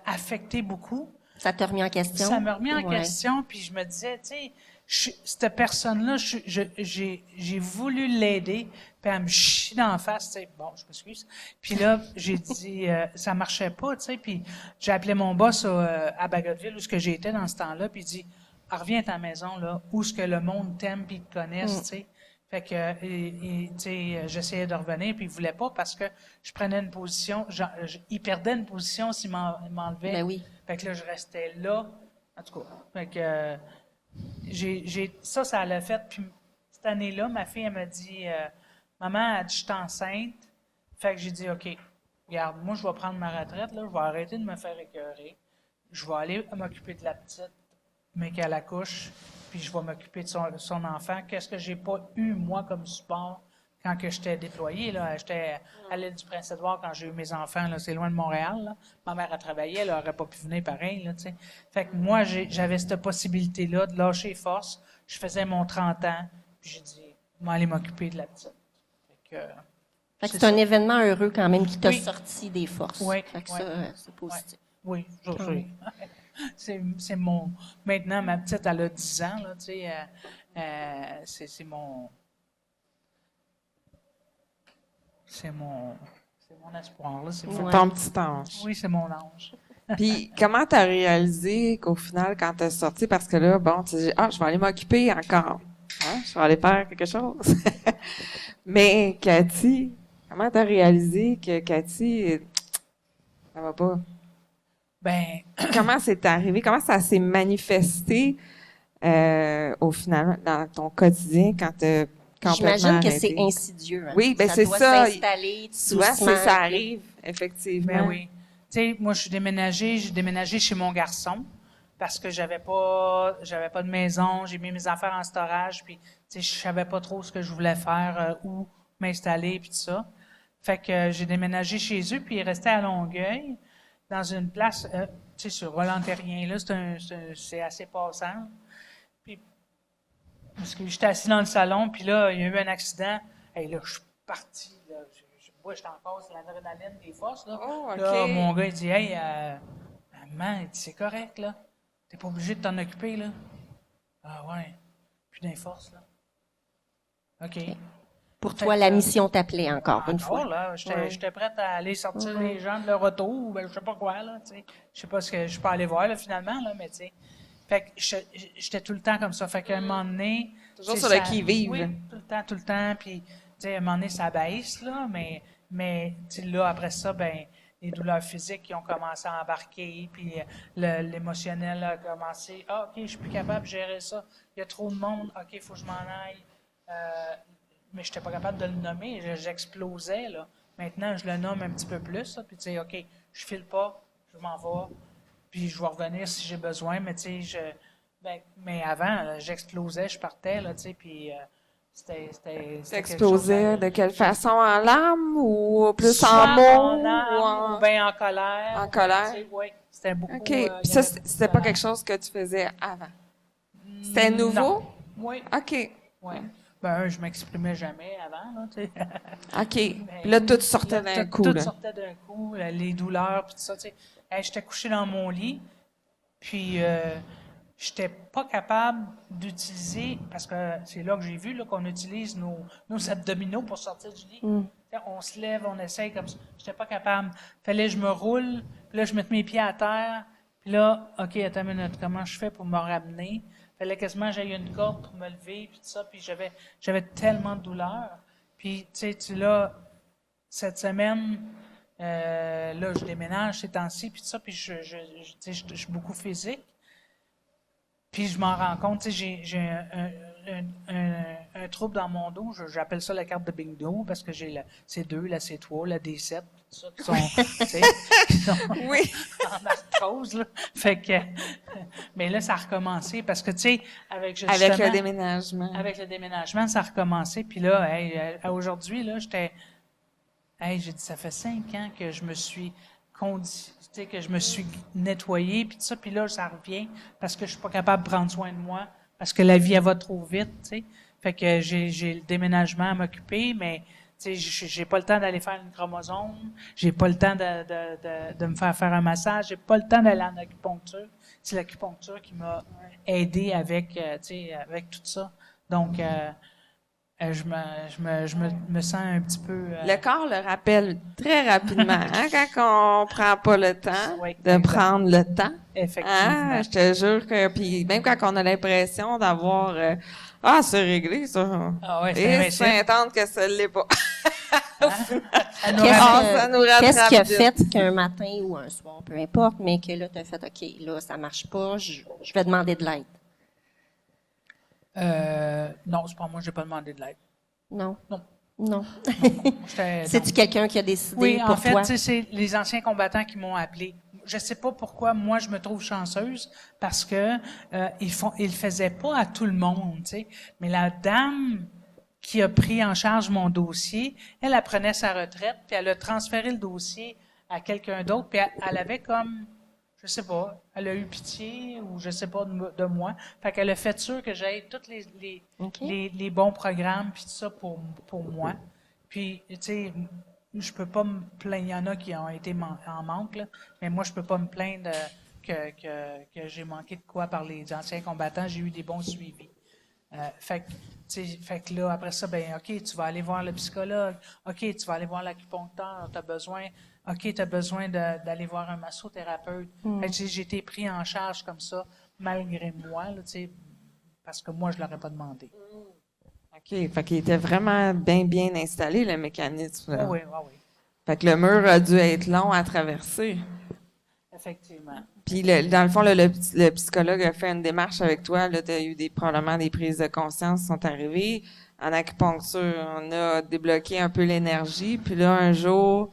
affecté beaucoup. Ça t'a remis en question? Ça m'a remis en Ouais. question, puis je me disais, tu sais, cette personne-là, j'ai voulu l'aider, puis elle me chie d'en face, tu sais, bon, je m'excuse. Puis là, j'ai dit, ça marchait pas, tu sais, puis j'ai appelé mon boss à Bagotville, où ce que j'étais dans ce temps-là, puis il dit, ah, reviens à ta maison, là, où ce que le monde t'aime puis te connaisse, tu sais. Fait que, tu sais, j'essayais de revenir, puis il voulait pas parce que je prenais une position, il perdait une position s'il m'enlevait. Ben oui. Fait que là, je restais là. En tout cas, fait que ça l'a fait. Puis cette année-là, ma fille, elle m'a dit, maman, elle dit, je suis enceinte. Fait que j'ai dit, OK, regarde, moi, je vais prendre ma retraite, là, je vais arrêter de me faire écœurer. Je vais aller m'occuper de la petite, mais qu'elle accouche, puis je vais m'occuper de son enfant. Qu'est-ce que j'ai pas eu, moi, comme support quand que j'étais déployé, là? J'étais à l'île du Prince-Édouard quand j'ai eu mes enfants, là. C'est loin de Montréal, là. Ma mère a travaillé, elle aurait pas pu venir pareil, là, tu sais. Fait que moi, j'avais cette possibilité-là de lâcher force. Je faisais mon 30 ans, puis j'ai dit, je vais aller m'occuper de la petite. Fait que c'est un événement heureux quand même qui t'a Oui. sorti des forces. Oui, Fait que oui. ça, c'est positif. Oui, je sais. C'est mon... Maintenant, ma petite, elle a 10 ans, là, tu sais, c'est mon espoir, là. C'est Ouais. Ton petit ange. Oui, c'est mon ange. Puis, comment t'as réalisé qu'au final, quand t'es sorti, parce que là, bon, tu dis, je vais aller m'occuper encore. Hein? Je vais aller faire quelque chose. Mais, Cathy, comment t'as réalisé que Cathy, ça va pas? Ben, Comment c'est arrivé? Comment ça s'est manifesté, au final, dans ton quotidien quand t'as complètement J'imagine que arrêté? c'est insidieux. Hein? Oui, ben c'est doit ça. s'installer Souvent, doucement, ça puis- arrive, effectivement. ben oui. Tu sais, moi, j'ai déménagé chez mon garçon parce que j'avais pas de maison, j'ai mis mes affaires en storage, puis tu sais, je savais pas trop ce que je voulais faire, où m'installer, puis tout ça. Fait que j'ai déménagé chez eux, puis il restait à Longueuil, dans une place, tu sais, sur Roland-Terrien, là, c'est assez passant. Puis, parce que j'étais assis dans le salon, puis là, il y a eu un accident. Et là, je suis parti, là. Moi, j'étais encore sur l'adrénaline des forces, là. Oh, OK. Là, mon gars, il dit, hey, maman, il dit, c'est correct, là. T'es pas obligé de t'en occuper, là. Ah ouais. Plus d'inforce, là. OK. Pour Fait toi, que, la mission t'appelait encore une fois. là, Ouais. j'étais prête à aller sortir les gens de leur auto, ou ben, je sais pas quoi, là, tu sais. Je sais pas ce que je peux aller voir, là, finalement, là, mais tu sais. Fait que j'étais tout le temps comme ça. Fait qu'à un moment donné... Toujours tu sais, sur le ça- qui-vive. Oui, tout le temps. Puis, tu sais, à un moment donné, ça baisse, là, mais tu sais, là, après ça, ben les douleurs physiques qui ont commencé à embarquer, puis l'émotionnel a commencé. Ah, OK, je suis plus capable de gérer ça. Il y a trop de monde. OK, il faut que je m'en aille. Mais je n'étais pas capable de le nommer. J'explosais, là. Maintenant, je le nomme un petit peu plus, là, puis tu sais, OK, je file pas, je m'en vais, puis je vais revenir si j'ai besoin, mais tu sais, mais avant, là, j'explosais, je partais, là, tu sais, puis c'était quelque chose T'explosais de quelle façon? En larmes ou plus Soit en mots? en Ou âme, ou bien en colère. En colère? Tu sais, oui, c'était beaucoup. OK. il y Puis ça, avait beaucoup de c'était pas colère. quelque chose que tu faisais avant? C'était nouveau? Non. Oui, OK. oui. Ben, je m'exprimais jamais avant, là, tu sais. OK. Puis là, tout sortait d'un coup, Tout là. sortait d'un coup, les douleurs, puis tout ça, tu sais. Hey, j'étais couché dans mon lit, puis j'étais pas capable d'utiliser, parce que c'est là que j'ai vu là, qu'on utilise nos abdominaux pour sortir du lit. Tu sais, on se lève, on essaye comme ça. J'étais pas capable. Fallait que je me roule, puis là, je mette mes pieds à terre, puis là, OK, attends une minute, comment je fais pour me ramener? Fallait quasiment que j'aille une corde pour me lever, puis tout ça, puis j'avais tellement de douleur. Puis, tu sais, là, cette semaine, là, je déménage ces temps-ci, puis tout ça, puis tu sais, je suis beaucoup physique. Puis je m'en rends compte, tu sais, j'ai un trouble dans mon dos, j'appelle ça la carte de bingo, parce que j'ai la C2, la C3, la D7, tout ça, qui sont, tu sais, qui sont Oui. en arthrose, là. Fait que, mais là, ça a recommencé, parce que, tu sais, avec Avec le justement, déménagement. avec le déménagement, ça a recommencé. Puis là, hey, aujourd'hui, là, j'ai dit, ça fait 5 ans que je me suis tu sais, que je me suis nettoyé, puis tout ça. Puis là, ça revient parce que je suis pas capable de prendre soin de moi parce que la vie, elle va trop vite, tu sais. Fait que j'ai le déménagement à m'occuper, mais tu sais, j'ai pas le temps d'aller faire une chromosome, j'ai pas le temps de me faire un massage, j'ai pas le temps d'aller en acupuncture. C'est l'acupuncture qui m'a aidé avec, tu sais, avec tout ça. Donc, je me sens un petit peu... Le corps le rappelle très rapidement, hein, quand on prend pas le temps Oui, de exact. prendre le temps. Effectivement. Ah, je te jure que, puis même quand on a l'impression d'avoir, c'est réglé, ça. Ah ouais, c'est Et invincible. c'est intense que ça l'est pas. Ça nous Qu'est-ce ramène- Ah, ça nous rattrape qu'est-ce qui a vite. fait qu'un matin ou un soir, peu importe, mais que là, tu as fait, OK, là, ça marche pas, je vais demander de l'aide. Non, c'est pas moi, j'ai pas demandé de l'aide. Non? Non. Non. J'étais- C'est-tu quelqu'un qui a décidé Oui, pour en fait, toi? tu sais, c'est les anciens combattants qui m'ont appelé. Je sais pas pourquoi moi je me trouve chanceuse parce que ils le faisaient pas à tout le monde, tu sais. Mais la dame qui a pris en charge mon dossier, elle prenait sa retraite puis elle a transféré le dossier à quelqu'un d'autre puis elle avait comme je sais pas, elle a eu pitié ou je sais pas de moi. Fait qu'elle a fait sûr que j'aie tous OK. les bons programmes puis tout ça pour moi. Puis, tu sais, je peux pas me plaindre. Il y en a qui ont été en manque, là, mais moi, je peux pas me plaindre que j'ai manqué de quoi par les anciens combattants. J'ai eu des bons suivis. Fait que là, après ça, ben, OK, tu vas aller voir le psychologue. OK, tu vas aller voir l'acupuncteur. OK, tu as besoin d'aller voir un massothérapeute. Fait que j'ai été pris en charge comme ça, malgré moi, là, tu sais, parce que moi, je l'aurais pas demandé. OK, fait qu'il était vraiment bien installé, le mécanisme. Là. Oui, oui, oui. Fait que le mur a dû être long à traverser. Effectivement. Puis, dans le fond, le psychologue a fait une démarche avec toi. Là, tu as eu probablement des prises de conscience qui sont arrivées. En acupuncture, on a débloqué un peu l'énergie. Puis là, un jour,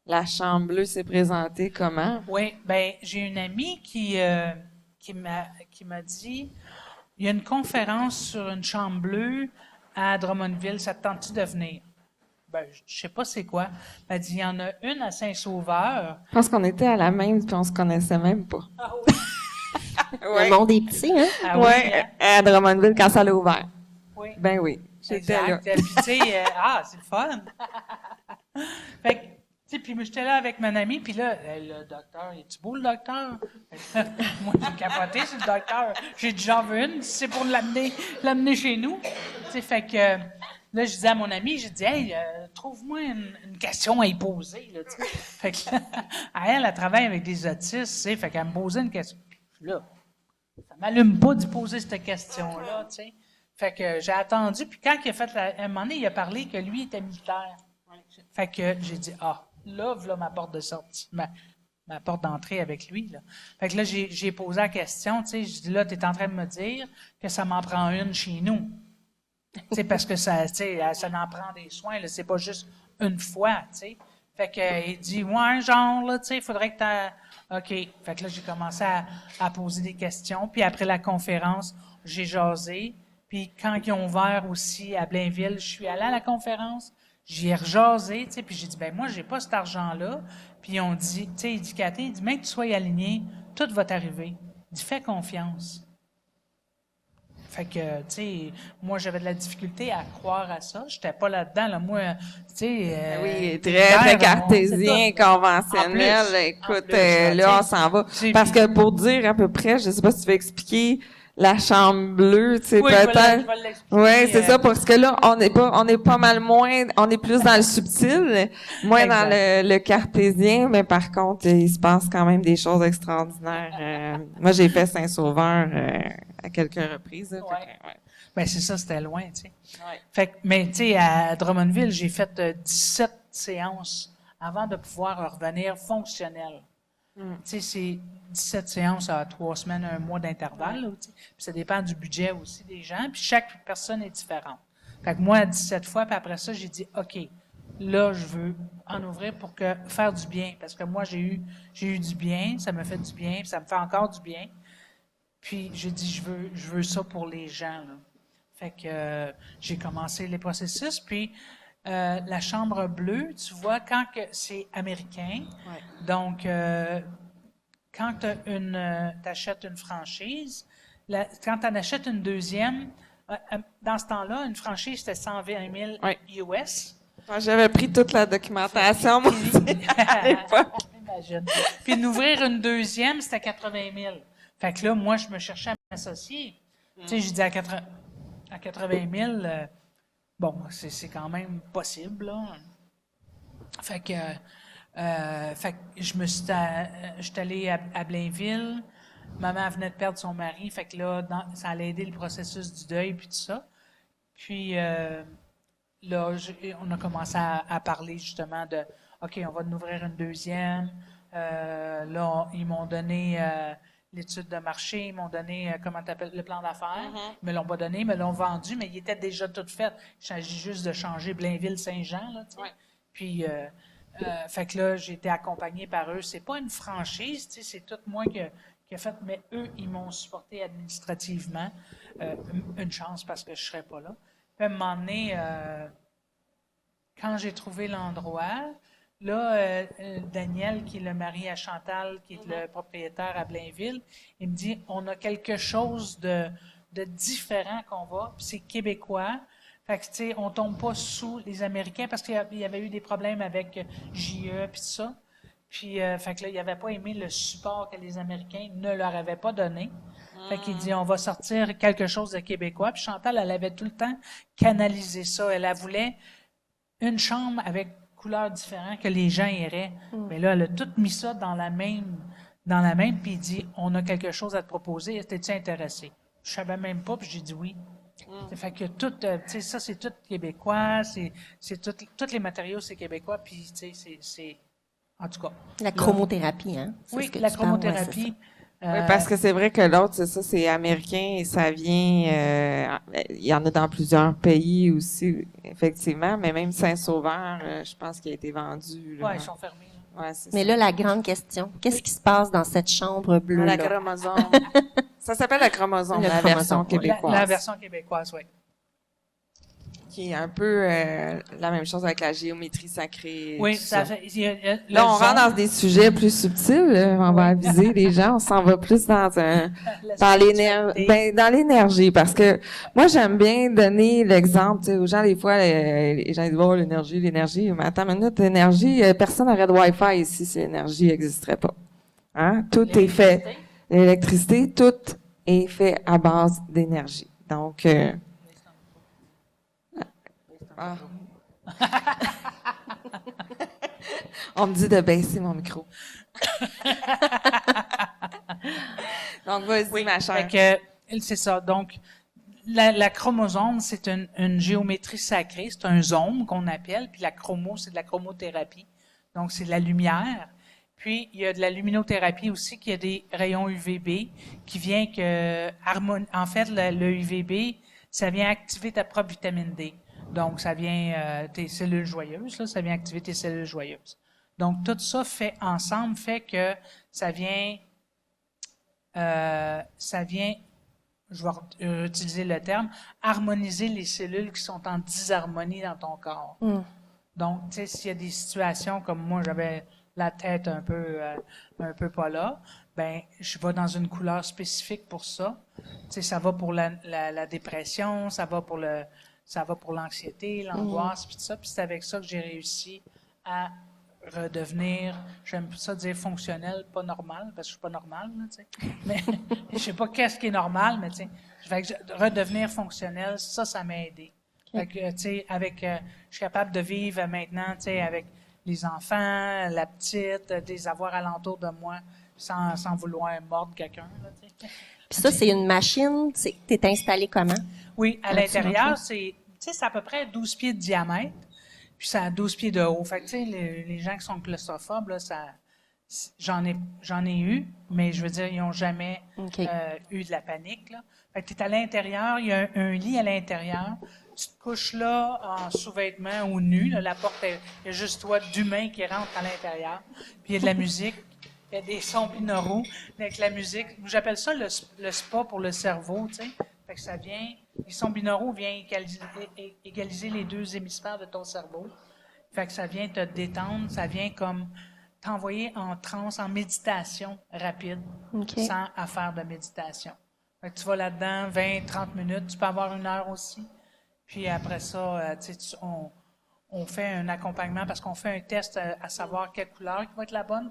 la chambre bleue s'est présentée comment? Oui, ben j'ai une amie qui m'a dit il y a une conférence sur une chambre bleue à Drummondville, ça te tente-tu de venir? Ben, je sais pas c'est quoi. Elle dit il y en a une à Saint-Sauveur. Je pense qu'on était à la même, puis on se connaissait même pas. Ah oui. Le monde est petit, hein? Ah oui, Ouais, hein? à Drummondville, quand ça l'a ouvert. Oui. Ben oui, j'étais là. Exact. Puis, tu sais, c'est le fun. Fait que, tu sais, puis j'étais là avec mon ami, puis là, le docteur, est-tu beau le docteur? Moi, j'ai capoté sur le docteur. J'ai dit, j'en veux une, si c'est pour l'amener chez nous. Tu sais, fait que, là, je disais à mon ami, j'ai dit, hey, trouve-moi une question à y poser, là, tu sais. Fait que, là, elle travaille avec des autistes, tu sais, fait qu'elle me posait une question. Là, ça m'allume pas d'y poser cette question-là, tu sais. Fait que j'ai attendu, puis quand il a fait un moment donné, il a parlé que lui était militaire. Fait que j'ai dit, là, voilà ma porte de sortie, ma porte d'entrée avec lui, là. Fait que là, j'ai posé la question, tu sais, je dis, là, t'es en train de me dire que ça m'en prend une chez nous. Tu sais, parce que ça, tu sais, ça en prend des soins, là, c'est pas juste une fois, tu sais. Fait que, il dit, ouais, genre, là, tu sais, il faudrait que t'as... OK. Fait que là, j'ai commencé à poser des questions, puis après la conférence, j'ai jasé. Puis quand ils ont ouvert aussi à Blainville, je suis allée à la conférence, j'y ai rejasé, tu sais, puis j'ai dit, ben moi, j'ai pas cet argent-là. Puis ils ont dit, tu sais, il dit, Cathy, il dit, même que tu sois aligné, tout va t'arriver. Il dit, fais confiance. Fait que, tu sais, moi, j'avais de la difficulté à croire à ça. J'étais pas là-dedans, là. Moi, tu sais... Oui, très cartésien, c'est ça. conventionnel. En plus, Écoute, là, là, on tu sais, s'en va. c'est- Parce que pour dire à peu près, je sais pas si tu veux expliquer la chambre bleue, tu sais, Oui, je vais peut-être. l'expliquer, Oui, c'est ça, parce que là, on est pas mal moins, on est plus dans le subtil, moins dans le cartésien, mais par contre, il se passe quand même des choses extraordinaires. Moi, j'ai fait Saint-Sauveur à quelques reprises. Là, fait que, ouais. Ben, c'est ça, c'était loin, tu sais. Ouais. Fait que, mais, tu sais, à Drummondville, j'ai fait 17 séances avant de pouvoir revenir fonctionnel. Tu sais, c'est 17 séances à 3 semaines, 1 mois d'intervalle, là, tu sais. Puis ça dépend du budget aussi des gens, puis chaque personne est différente. Fait que moi, 17 fois, puis après ça, j'ai dit, OK, là, je veux en ouvrir pour faire du bien, parce que moi, j'ai eu du bien, ça me fait du bien, puis ça me fait encore du bien. Puis j'ai dit, je veux ça pour les gens, là. Fait que j'ai commencé les processus, puis la chambre bleue, tu vois, quand que c'est américain, donc quand tu achètes une franchise, quand tu en achètes une deuxième, dans ce temps-là, une franchise, c'était 120 000 Ouais. US. Quand j'avais pris toute la documentation, moi aussi, à l'époque. Imagine. Puis d'ouvrir une deuxième, c'était 80 000. Fait que là, moi, je me cherchais à m'associer. Tu sais, je dis à 80 000, bon, c'est quand même possible, là. Fait que je me suis, j'étais allé à Blainville. Maman venait de perdre son mari, fait que là, ça allait aider le processus du deuil puis tout ça. Puis là, on a commencé à parler justement de, OK, on va en ouvrir une deuxième. Là, ils m'ont donné l'étude de marché, ils m'ont donné, comment t'appelles, le plan d'affaires. Ils me l'ont pas donné, ils me l'ont vendu, mais il était déjà tout fait. Il s'agit juste de changer Blainville-Saint-Jean, là, tu sais. Puis, fait que là, j'ai été accompagné par eux. C'est pas une franchise, tu sais, c'est tout moi qui a fait, mais eux, ils m'ont supporté administrativement. Une chance parce que je serais pas là. Puis à un moment donné, quand j'ai trouvé l'endroit, là, Daniel, qui est le mari à Chantal, qui est le propriétaire à Blainville, il me dit, on a quelque chose de différent qu'on va, puis c'est québécois. Fait que, tu sais, on tombe pas sous les Américains parce qu'il y avait eu des problèmes avec JE puis tout ça. Puis, fait que là, il n'avait pas aimé le support que les Américains ne leur avaient pas donné. Fait qu'il dit, on va sortir quelque chose de québécois. Puis Chantal, elle avait tout le temps canalisé ça. Elle voulait une chambre avec couleurs différentes que les gens iraient. Mais là, elle a tout mis ça dans la même, puis il dit, on a quelque chose à te proposer. Étais-tu intéressé? Je savais même pas, puis j'ai dit oui. Ça fait que tout, tu sais, ça, c'est tout québécois, c'est tout, tous les matériaux, c'est québécois, puis, tu sais, c'est, en tout cas. La chromothérapie, hein? C'est Oui, ce que la tu parles, ouais, chromothérapie. Oui, parce que c'est vrai que l'autre, c'est ça, c'est américain et ça vient, il y en a dans plusieurs pays aussi, effectivement, mais même Saint-Sauveur, je pense qu'il a été vendu. Oui, ils sont fermés. Ouais, c'est Mais ça. là, la grande question, qu'est-ce qui se passe dans cette chambre bleue-là? La chromosome. Ça s'appelle la chromosome, Le la chromosome, version ouais. québécoise. La version québécoise, oui. Qui est un peu la même chose avec la géométrie sacrée. Oui, tout ça ça. fait. Le Là, on rentre dans zone, des sujets plus subtils. Là. On va aviser les gens. On s'en va plus dans la dans spiritualité. dans l'énergie. Parce que moi, j'aime bien donner l'exemple tu sais, aux gens. Des fois, les gens disent oh, l'énergie. Mais attends une minute, l'énergie, personne n'aurait de Wi-Fi ici si l'énergie n'existerait pas. Hein? Tout est fait. L'électricité, tout est fait à base d'énergie. Donc, ah. On me dit de baisser mon micro. Donc, vas-y, Oui, ma chère. fait que, c'est ça. Donc, la chromosome, c'est une géométrie sacrée. C'est un zone qu'on appelle. Puis la chromo, c'est de la chromothérapie. Donc, c'est de la lumière. Puis, il y a de la luminothérapie aussi, qui a des rayons UVB, qui vient que, en fait, le UVB, ça vient activer ta propre vitamine D. Donc, ça vient, tes cellules joyeuses, là, ça vient activer tes cellules joyeuses. Donc, tout ça fait ensemble, fait que ça vient, je vais utiliser le terme, harmoniser les cellules qui sont en disharmonie dans ton corps. Donc, tu sais, s'il y a des situations comme moi, j'avais la tête un peu pas là, ben, je vais dans une couleur spécifique pour ça. Tu sais, ça va pour la dépression, ça va pour l'anxiété, l'angoisse, puis tout ça. Puis c'est avec ça que j'ai réussi à redevenir, j'aime ça dire fonctionnel, pas normal, parce que je suis pas normal, là, tu sais. Mais je sais pas qu'est-ce qui est normal, mais tu sais, redevenir fonctionnel, ça m'a aidé. Fait que, tu sais, je suis capable de vivre maintenant, tu sais, avec les enfants, la petite, des avoirs alentour de moi, sans vouloir mordre quelqu'un, là, tu sais. Puis ça, c'est une machine, t'es installé comment? Oui, à Ah, l'intérieur, tu c'est à peu près 12 pieds de diamètre, puis ça a 12 pieds de haut. Fait que, tu sais, les gens qui sont claustrophobes, là, j'en ai eu, mais je veux dire, ils n'ont jamais eu de la panique, là. Fait que t'es à l'intérieur, il y a un lit à l'intérieur, tu te couches là en sous-vêtements ou nu, là, la porte, il y a juste toi d'humain qui rentre à l'intérieur, puis il y a de la musique. Il y a des sons binauraux avec la musique. J'appelle ça le spa pour le cerveau, tu sais. Fait que ça vient, les sons binauraux viennent égaliser les deux hémisphères de ton cerveau. Fait que ça vient te détendre, ça vient comme t'envoyer en transe, en méditation rapide, sans affaire de méditation. Fait que tu vas là-dedans 20, 30 minutes, tu peux avoir 1 heure aussi. Puis après ça, on fait un accompagnement parce qu'on fait un test à savoir quelle couleur qui va être la bonne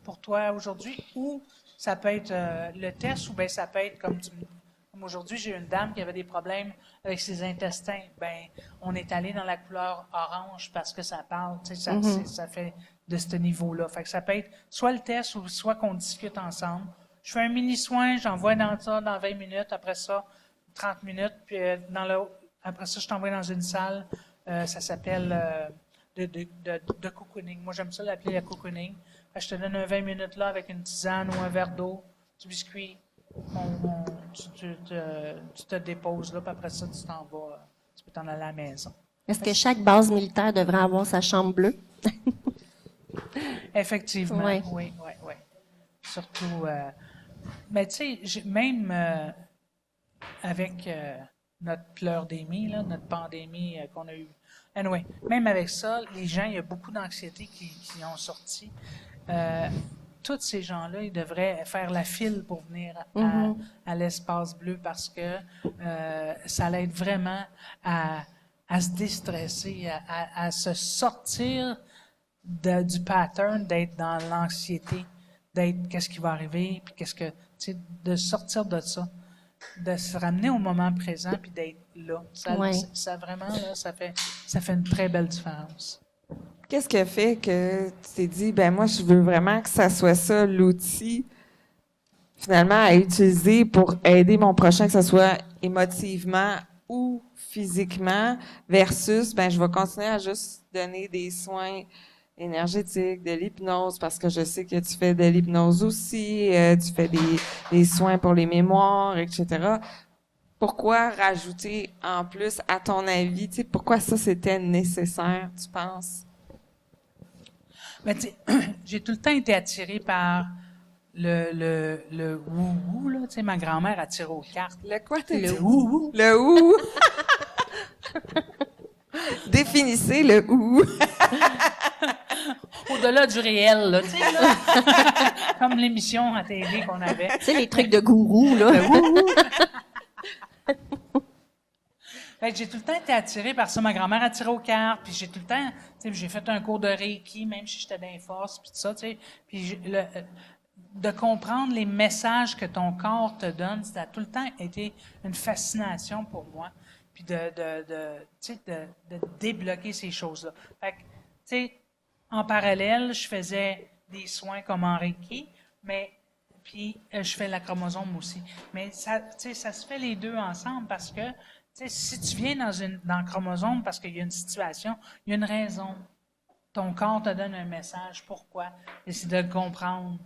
pour toi aujourd'hui. Ou ça peut être le test, ou bien ça peut être comme aujourd'hui, j'ai une dame qui avait des problèmes avec ses intestins. Ben, on est allé dans la couleur orange parce que ça parle, ça fait de ce niveau-là. Fait que ça peut être soit le test ou soit qu'on discute ensemble. Je fais un mini-soin, j'envoie dans ça dans 20 minutes, après ça, 30 minutes, puis après ça, je t'envoie dans une salle, ça s'appelle de cocooning. Moi, j'aime ça l'appeler la cocooning. Fait que je te donne un 20 minutes là avec une tisane ou un verre d'eau, du biscuit. Tu te déposes là, puis après ça, tu t'en vas, tu peux t'en aller à la maison. Est-ce que chaque base militaire devrait avoir sa chambre bleue? Effectivement, Ouais. oui. Surtout, mais tu sais, même avec notre pleurdémie, là, notre pandémie qu'on a eue. Anyway, même avec ça, les gens, il y a beaucoup d'anxiété qui ont sorti. Tous ces gens-là, ils devraient faire la file pour venir à l'espace bleu parce que ça l'aide vraiment à se déstresser, à se sortir du pattern d'être dans l'anxiété, d'être qu'est-ce qui va arriver, puis de sortir de ça, de se ramener au moment présent, puis d'être là. Ça vraiment, là, ça fait une très belle différence. Qu'est-ce qui a fait que tu t'es dit, ben moi, je veux vraiment que ça soit ça, l'outil, finalement, à utiliser pour aider mon prochain, que ce soit émotivement ou physiquement, versus, ben je vais continuer à juste donner des soins énergétiques, de l'hypnose, parce que je sais que tu fais de l'hypnose aussi, tu fais des soins pour les mémoires, etc. Pourquoi rajouter en plus, à ton avis, tu sais, pourquoi ça c'était nécessaire, tu penses? Ben, j'ai tout le temps été attiré par le wou-wou, là. Tu sais, ma grand-mère a tiré aux cartes. Le quoi t'as dit? Le wou-wou. Le ou. Définissez le ou. Au-delà du réel, là, tu sais, là. Comme l'émission à télé qu'on avait. Tu sais, les trucs de gourou, là. Le wou-wou. Fait que j'ai tout le temps été attiré par ça. Ma grand-mère a tiré aux cartes, puis j'ai tout le temps, tu sais, j'ai fait un cours de Reiki, même si j'étais dans les forces, puis tout ça, tu sais. Puis de comprendre les messages que ton corps te donne, ça a tout le temps été une fascination pour moi. Puis tu sais, de débloquer ces choses-là. Fait que, tu sais, en parallèle, je faisais des soins comme en Reiki, mais puis je fais la chromosome aussi. Mais ça, tu sais, ça se fait les deux ensemble parce que tu sais, si tu viens dans le chromosome parce qu'il y a une situation, il y a une raison. Ton corps te donne un message. Pourquoi? Et c'est de le comprendre.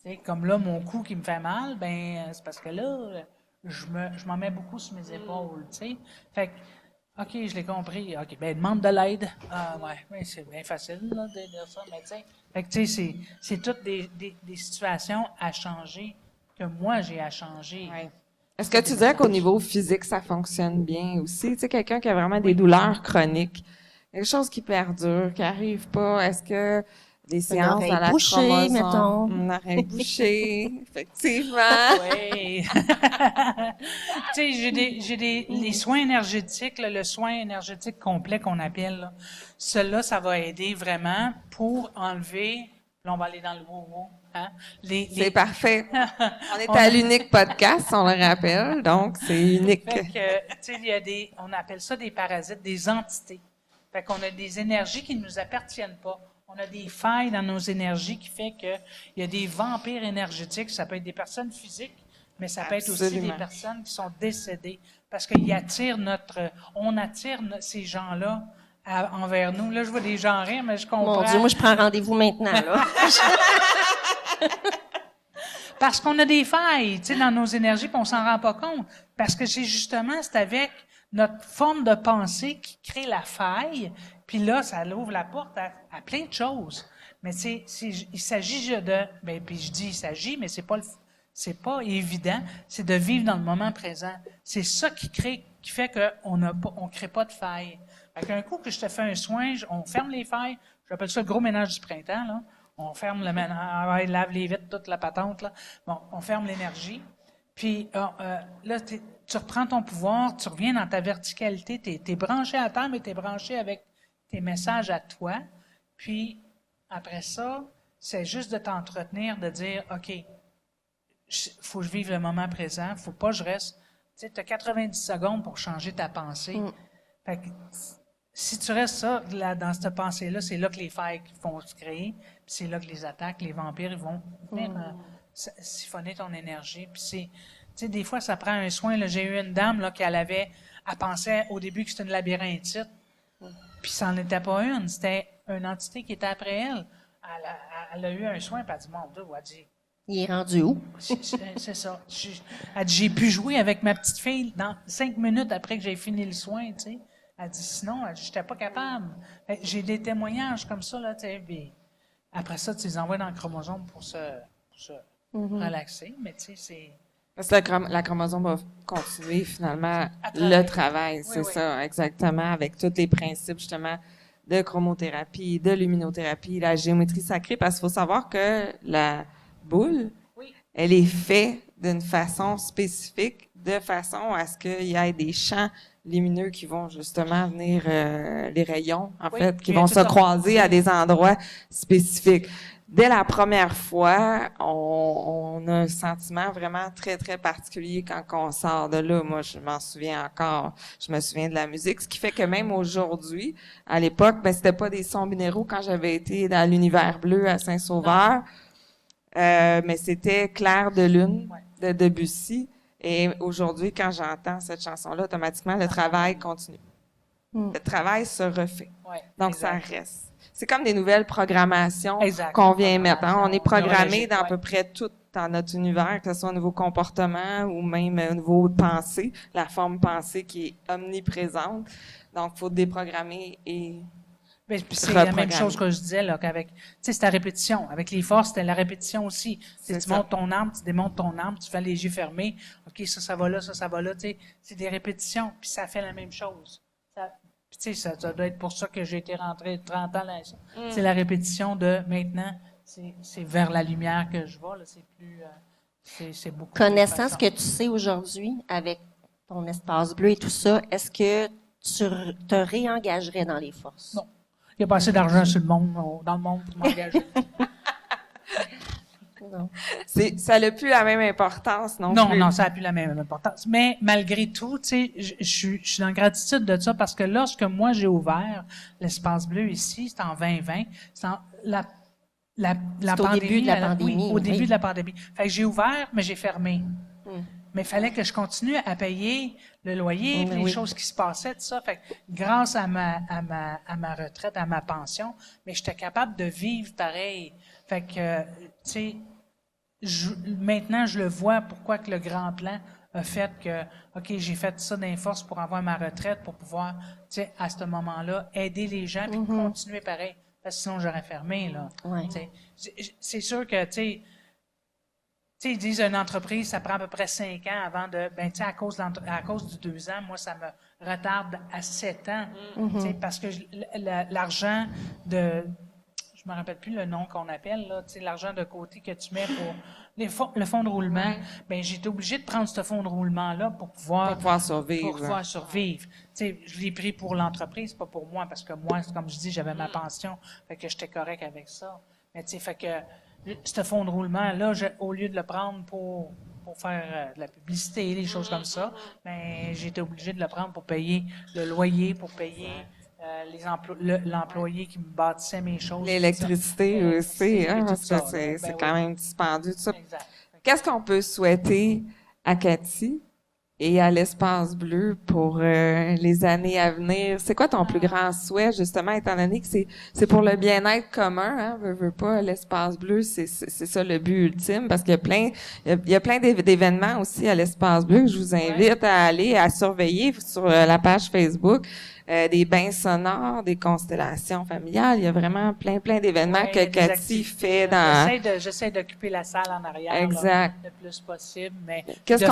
Tu sais, comme là, mon cou qui me fait mal, ben c'est parce que là, je m'en mets beaucoup sur mes épaules. Tu sais. Fait que, OK, je l'ai compris. OK, ben demande de l'aide. Ah ouais, c'est bien facile là, de dire ça, mais tu sais. Fait que tu sais, c'est toutes des situations à changer que moi j'ai à changer. Ouais. Est-ce que tu dirais qu'au niveau physique, ça fonctionne bien aussi? Tu sais, quelqu'un qui a vraiment des douleurs chroniques, quelque chose qui perdure, qui arrive pas, est-ce que des séances à la bouchée, chromosome, mettons. une oreille bouchée, effectivement. Oui. Tu sais, les soins énergétiques, là, le soin énergétique complet qu'on appelle, là, celui-là, ça va aider vraiment pour enlever. Là, on va aller dans le wou-wou. Hein? C'est parfait. On est à l'unique podcast, on le rappelle, donc c'est unique. Fait que, tu sais, il y a on appelle ça des parasites, des entités. Fait qu'on a des énergies qui ne nous appartiennent pas. On a des failles dans nos énergies qui fait que il y a des vampires énergétiques. Ça peut être des personnes physiques, mais ça peut être aussi Absolument. des personnes qui sont décédées parce qu'ils attirent on attire ces gens-là envers nous. Là, je vois des gens rire, mais je comprends. Mon Dieu, moi, je prends rendez-vous maintenant, là. Parce qu'on a des failles, tu sais, dans nos énergies, puis on s'en rend pas compte. Parce que c'est avec notre forme de pensée qui crée la faille, puis là, ça ouvre la porte à plein de choses. Mais il s'agit puis je dis il s'agit, mais c'est pas évident, c'est de vivre dans le moment présent. C'est ça qui fait qu'on crée pas de faille. Fait qu'un coup que je te fais un soin, on ferme les failles, j'appelle ça le gros ménage du printemps, là. On ferme le ménage, lave les vitres, toute la patente, là. Bon, on ferme l'énergie. Puis là, tu reprends ton pouvoir, tu reviens dans ta verticalité, t'es branché à terre, mais t'es branché avec tes messages à toi. Puis après ça, c'est juste de t'entretenir, de dire, OK, faut que je vive le moment présent, faut pas que je reste. Tu sais, tu as 90 secondes pour changer ta pensée. Fait que, si tu restes ça, là, dans cette pensée-là, c'est là que les failles vont se créer, puis c'est là que les attaques, les vampires, ils vont venir siphonner ton énergie. Puis c'est, tu sais, des fois, ça prend un soin. Là, j'ai eu une dame là, elle pensait au début que c'était une labyrinthite, puis ça n'en était pas une, c'était une entité qui était après elle. Elle a eu un soin, puis elle a dit, mon Dieu, elle a dit, Il est rendu où? c'est ça. Elle dit, j'ai pu jouer avec ma petite fille dans 5 minutes après que j'ai fini le soin, tu sais. Elle dit, sinon, je n'étais pas capable. J'ai des témoignages comme ça, là, tu sais. Puis après ça, tu les envoies dans le chromosome pour se relaxer, mais tu sais, c'est... Parce que la chromosome va continuer finalement le travail, c'est ça, exactement, avec tous les principes justement de chromothérapie, de luminothérapie, la géométrie sacrée, parce qu'il faut savoir que la boule, elle est faite d'une façon spécifique, de façon à ce qu'il y ait des champs lumineux qui vont justement venir, les rayons, en fait, qui vont se croiser à des endroits spécifiques. Dès la première fois, on a un sentiment vraiment très, très particulier quand on sort de là. Moi, je m'en souviens encore. Je me souviens de la musique. Ce qui fait que même aujourd'hui, à l'époque, ben, c'était pas des sons binéraux quand j'avais été dans l'Univers bleu à Saint-Sauveur. Mais c'était Clair de lune de Debussy. Et aujourd'hui, quand j'entends cette chanson-là, automatiquement, le travail continue. Le travail se refait. Donc, ça reste. C'est comme des nouvelles programmations qu'on vient mettre. Hein? On est programmé dans à peu près tout dans notre univers, que ce soit au niveau comportement ou même au niveau pensée, la forme pensée qui est omniprésente. Donc, il faut déprogrammer et c'est la même chose que je disais, là, qu'avec, tu sais, c'est la répétition. Avec les forces, c'était la répétition aussi. Tu montes ton arme, tu démontes ton arme, tu fais les yeux fermés. OK, ça va là, ça va là, tu sais. C'est des répétitions, puis ça fait la même chose. Puis tu sais, ça doit être pour ça que j'ai été rentré 30 ans là. C'est la répétition de maintenant, c'est vers la lumière que je vais, là. C'est plus, c'est beaucoup. Connaissant ce que tu sais aujourd'hui avec ton espace bleu et tout ça, est-ce que tu te réengagerais dans les forces? Non. Il n'y a pas assez d'argent sur le monde, dans le monde pour m'engager. Non. Ça n'a plus la même importance non plus. Non, ça n'a plus la même importance. Mais malgré tout, tu sais, je suis dans gratitude de ça parce que lorsque moi j'ai ouvert l'espace bleu ici, c'était en 2020, c'était la au début de la pandémie. Oui, au début de la pandémie. Fait que j'ai ouvert, mais j'ai fermé. Mais il fallait que je continue à payer le loyer, puis les choses qui se passaient, tout ça. Fait que grâce à ma retraite, à ma pension, mais j'étais capable de vivre pareil. Fait que, tu sais, maintenant, je le vois pourquoi que le grand plan a fait que, OK, j'ai fait ça dans les forces pour avoir ma retraite, pour pouvoir, tu sais, à ce moment-là, aider les gens, puis continuer pareil. Parce que sinon, j'aurais fermé, là. Ouais. C'est sûr que, tu sais, ils disent une entreprise, ça prend à peu près 5 ans avant de... Ben, tu sais, à cause du 2 ans, moi, ça me retarde à 7 ans. Tu sais, parce que l'argent de... Je me rappelle plus le nom qu'on appelle, là, tu sais, l'argent de côté que tu mets pour le fonds de roulement. Ben, j'étais obligé de prendre ce fonds de roulement-là pour pouvoir survivre. Pour pouvoir survivre. Tu sais, je l'ai pris pour l'entreprise, pas pour moi, parce que moi, comme je dis, j'avais ma pension, fait que j'étais correct avec ça. Mais tu sais, fait que ce fonds de roulement-là, au lieu de le prendre pour faire de la publicité, des choses comme ça, ben, j'étais obligé de le prendre pour payer le loyer, pour payer l'employé qui me bâtissait mes choses. L'électricité aussi, hein, parce que c'est quand même dispendieux, tout ça. Exact. Qu'est-ce qu'on peut souhaiter à Cathy et à l'Espace Bleu pour les années à venir? C'est quoi ton plus grand souhait, justement, étant donné que c'est pour le bien-être commun, hein? Veux pas, l'Espace Bleu, c'est ça le but ultime, parce qu'il y a plein d'événements aussi à l'Espace Bleu que je vous invite à aller à surveiller sur la page Facebook. Des bains sonores, des constellations familiales. Il y a vraiment plein d'événements que Cathy fait dans... J'essaie d'occuper la salle en arrière exact. Là, le plus possible, mais qu'est-ce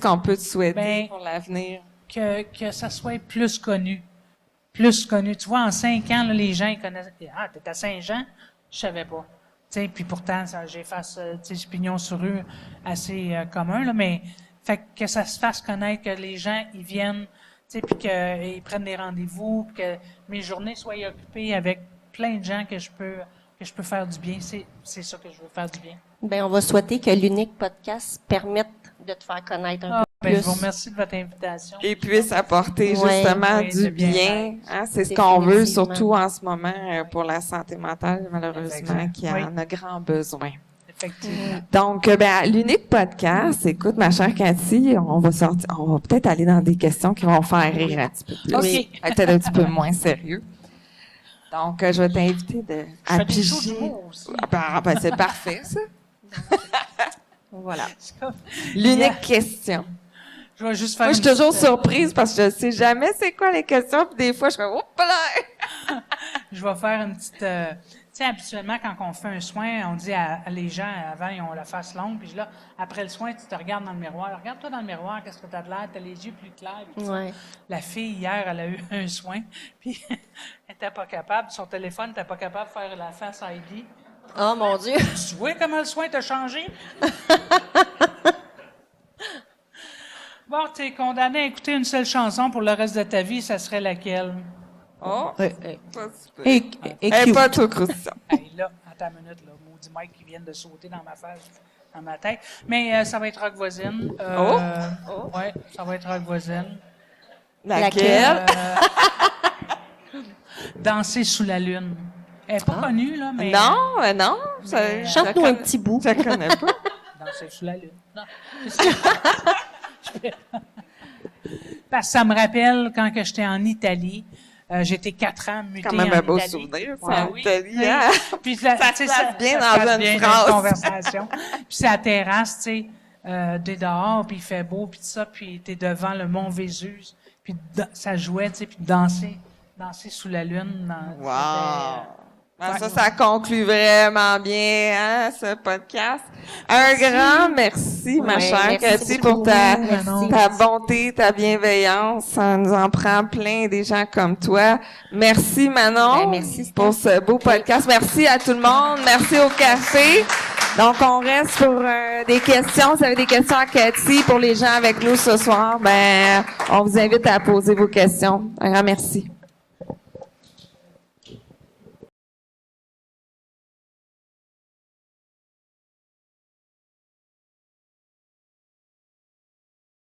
qu'on peut te souhaiter pour l'avenir? Que ça soit plus connu. Plus connu. Tu vois, en 5 ans, là, les gens ils connaissent... Ah, t'es à Saint-Jean? Je savais pas. sais, puis pourtant, j'ai face, tu sais, pignon sur rue assez commun, là, mais fait que ça se fasse connaître, que les gens, ils viennent, tu sais, puis qu'ils prennent des rendez-vous, puis que mes journées soient occupées avec plein de gens que je peux faire du bien. C'est ça que je veux faire du bien. Ben, on va souhaiter que l'unique podcast permette de te faire connaître un peu Ben, je plus. vous remercie de votre invitation. Et puisse apporter Ouais, justement ouais, du le bien-être. bien. Hein, c'est ce qu'on veut, Définitivement. surtout en ce moment pour la santé mentale, malheureusement, Exact. qui Oui. en a grand besoin. Effectivement. Donc, ben, l'unique podcast, écoute, ma chère Cathy, on va peut-être aller dans des questions qui vont faire rire un petit peu plus. OK. Peut-être un petit peu moins sérieux. Donc, je vais t'inviter à Je fais des shows piger. d'humour aussi. Ben, c'est parfait, ça. Voilà. C'est comme- L'unique question. Je vais juste faire Moi, je une suis toujours petite, surprise parce que je sais jamais c'est quoi les questions, puis des fois, je fais, oups là! Je vais faire une petite... tu sais, habituellement, quand on fait un soin, on dit à les gens, avant, ils ont la face longue, puis là, après le soin, tu te regardes dans le miroir. Regarde-toi dans le miroir, qu'est-ce que tu as de l'air? Tu as les yeux plus clairs. puis tout ça. Ouais. La fille, hier, elle a eu un soin, puis elle n'était pas capable, son téléphone n'était pas capable de faire la face ID. Oh, mon Dieu. Tu vois comment le soin t'a changé? Bon, tu es condamné à écouter une seule chanson pour le reste de ta vie, ça serait laquelle? Oh! Et, Pas super. et Elle est cute. pas trop croustillant. Hey, là, attends une minute, là, maudit Mike qui vient de sauter dans ma face, dans ma tête. Mais ça va être Rock Voisine. Ouais, ça va être Rock Voisine. Laquelle? Danser sous la lune. Elle n'est pas connue, là, mais... Non, non. Chante-nous un petit bout. Je la connais pas. Danser sous la lune. Non. Parce que ça me rappelle quand que j'étais en Italie. J'étais 4 ans mutée Quand même en un beau Italie. souvenir, ça, Ouais, en oui. Italie, Oui. hein? Puis là, Ça tu sais, se place bien ça se dans place une bien phrase. une conversation. Puis c'est à la terrasse, tu sais, t'es dehors, puis il fait beau, puis tout ça, puis t'es devant le mont Vésuve, puis ça jouait, tu sais, puis danser sous la lune. Wow! Ben, Ouais. ça conclut vraiment bien, hein, ce podcast. Un grand merci, ma Ouais, chère merci Cathy, beaucoup. pour ta Merci. bonté, ta bienveillance. Ça nous en prend plein, des gens comme toi. Merci, Manon, Ben, merci, Steph. pour ce beau podcast. Merci à tout le monde. Merci au café. Donc, on reste pour des questions. Si vous avez des questions à Cathy pour les gens avec nous ce soir, ben, on vous invite à poser vos questions. Un grand merci.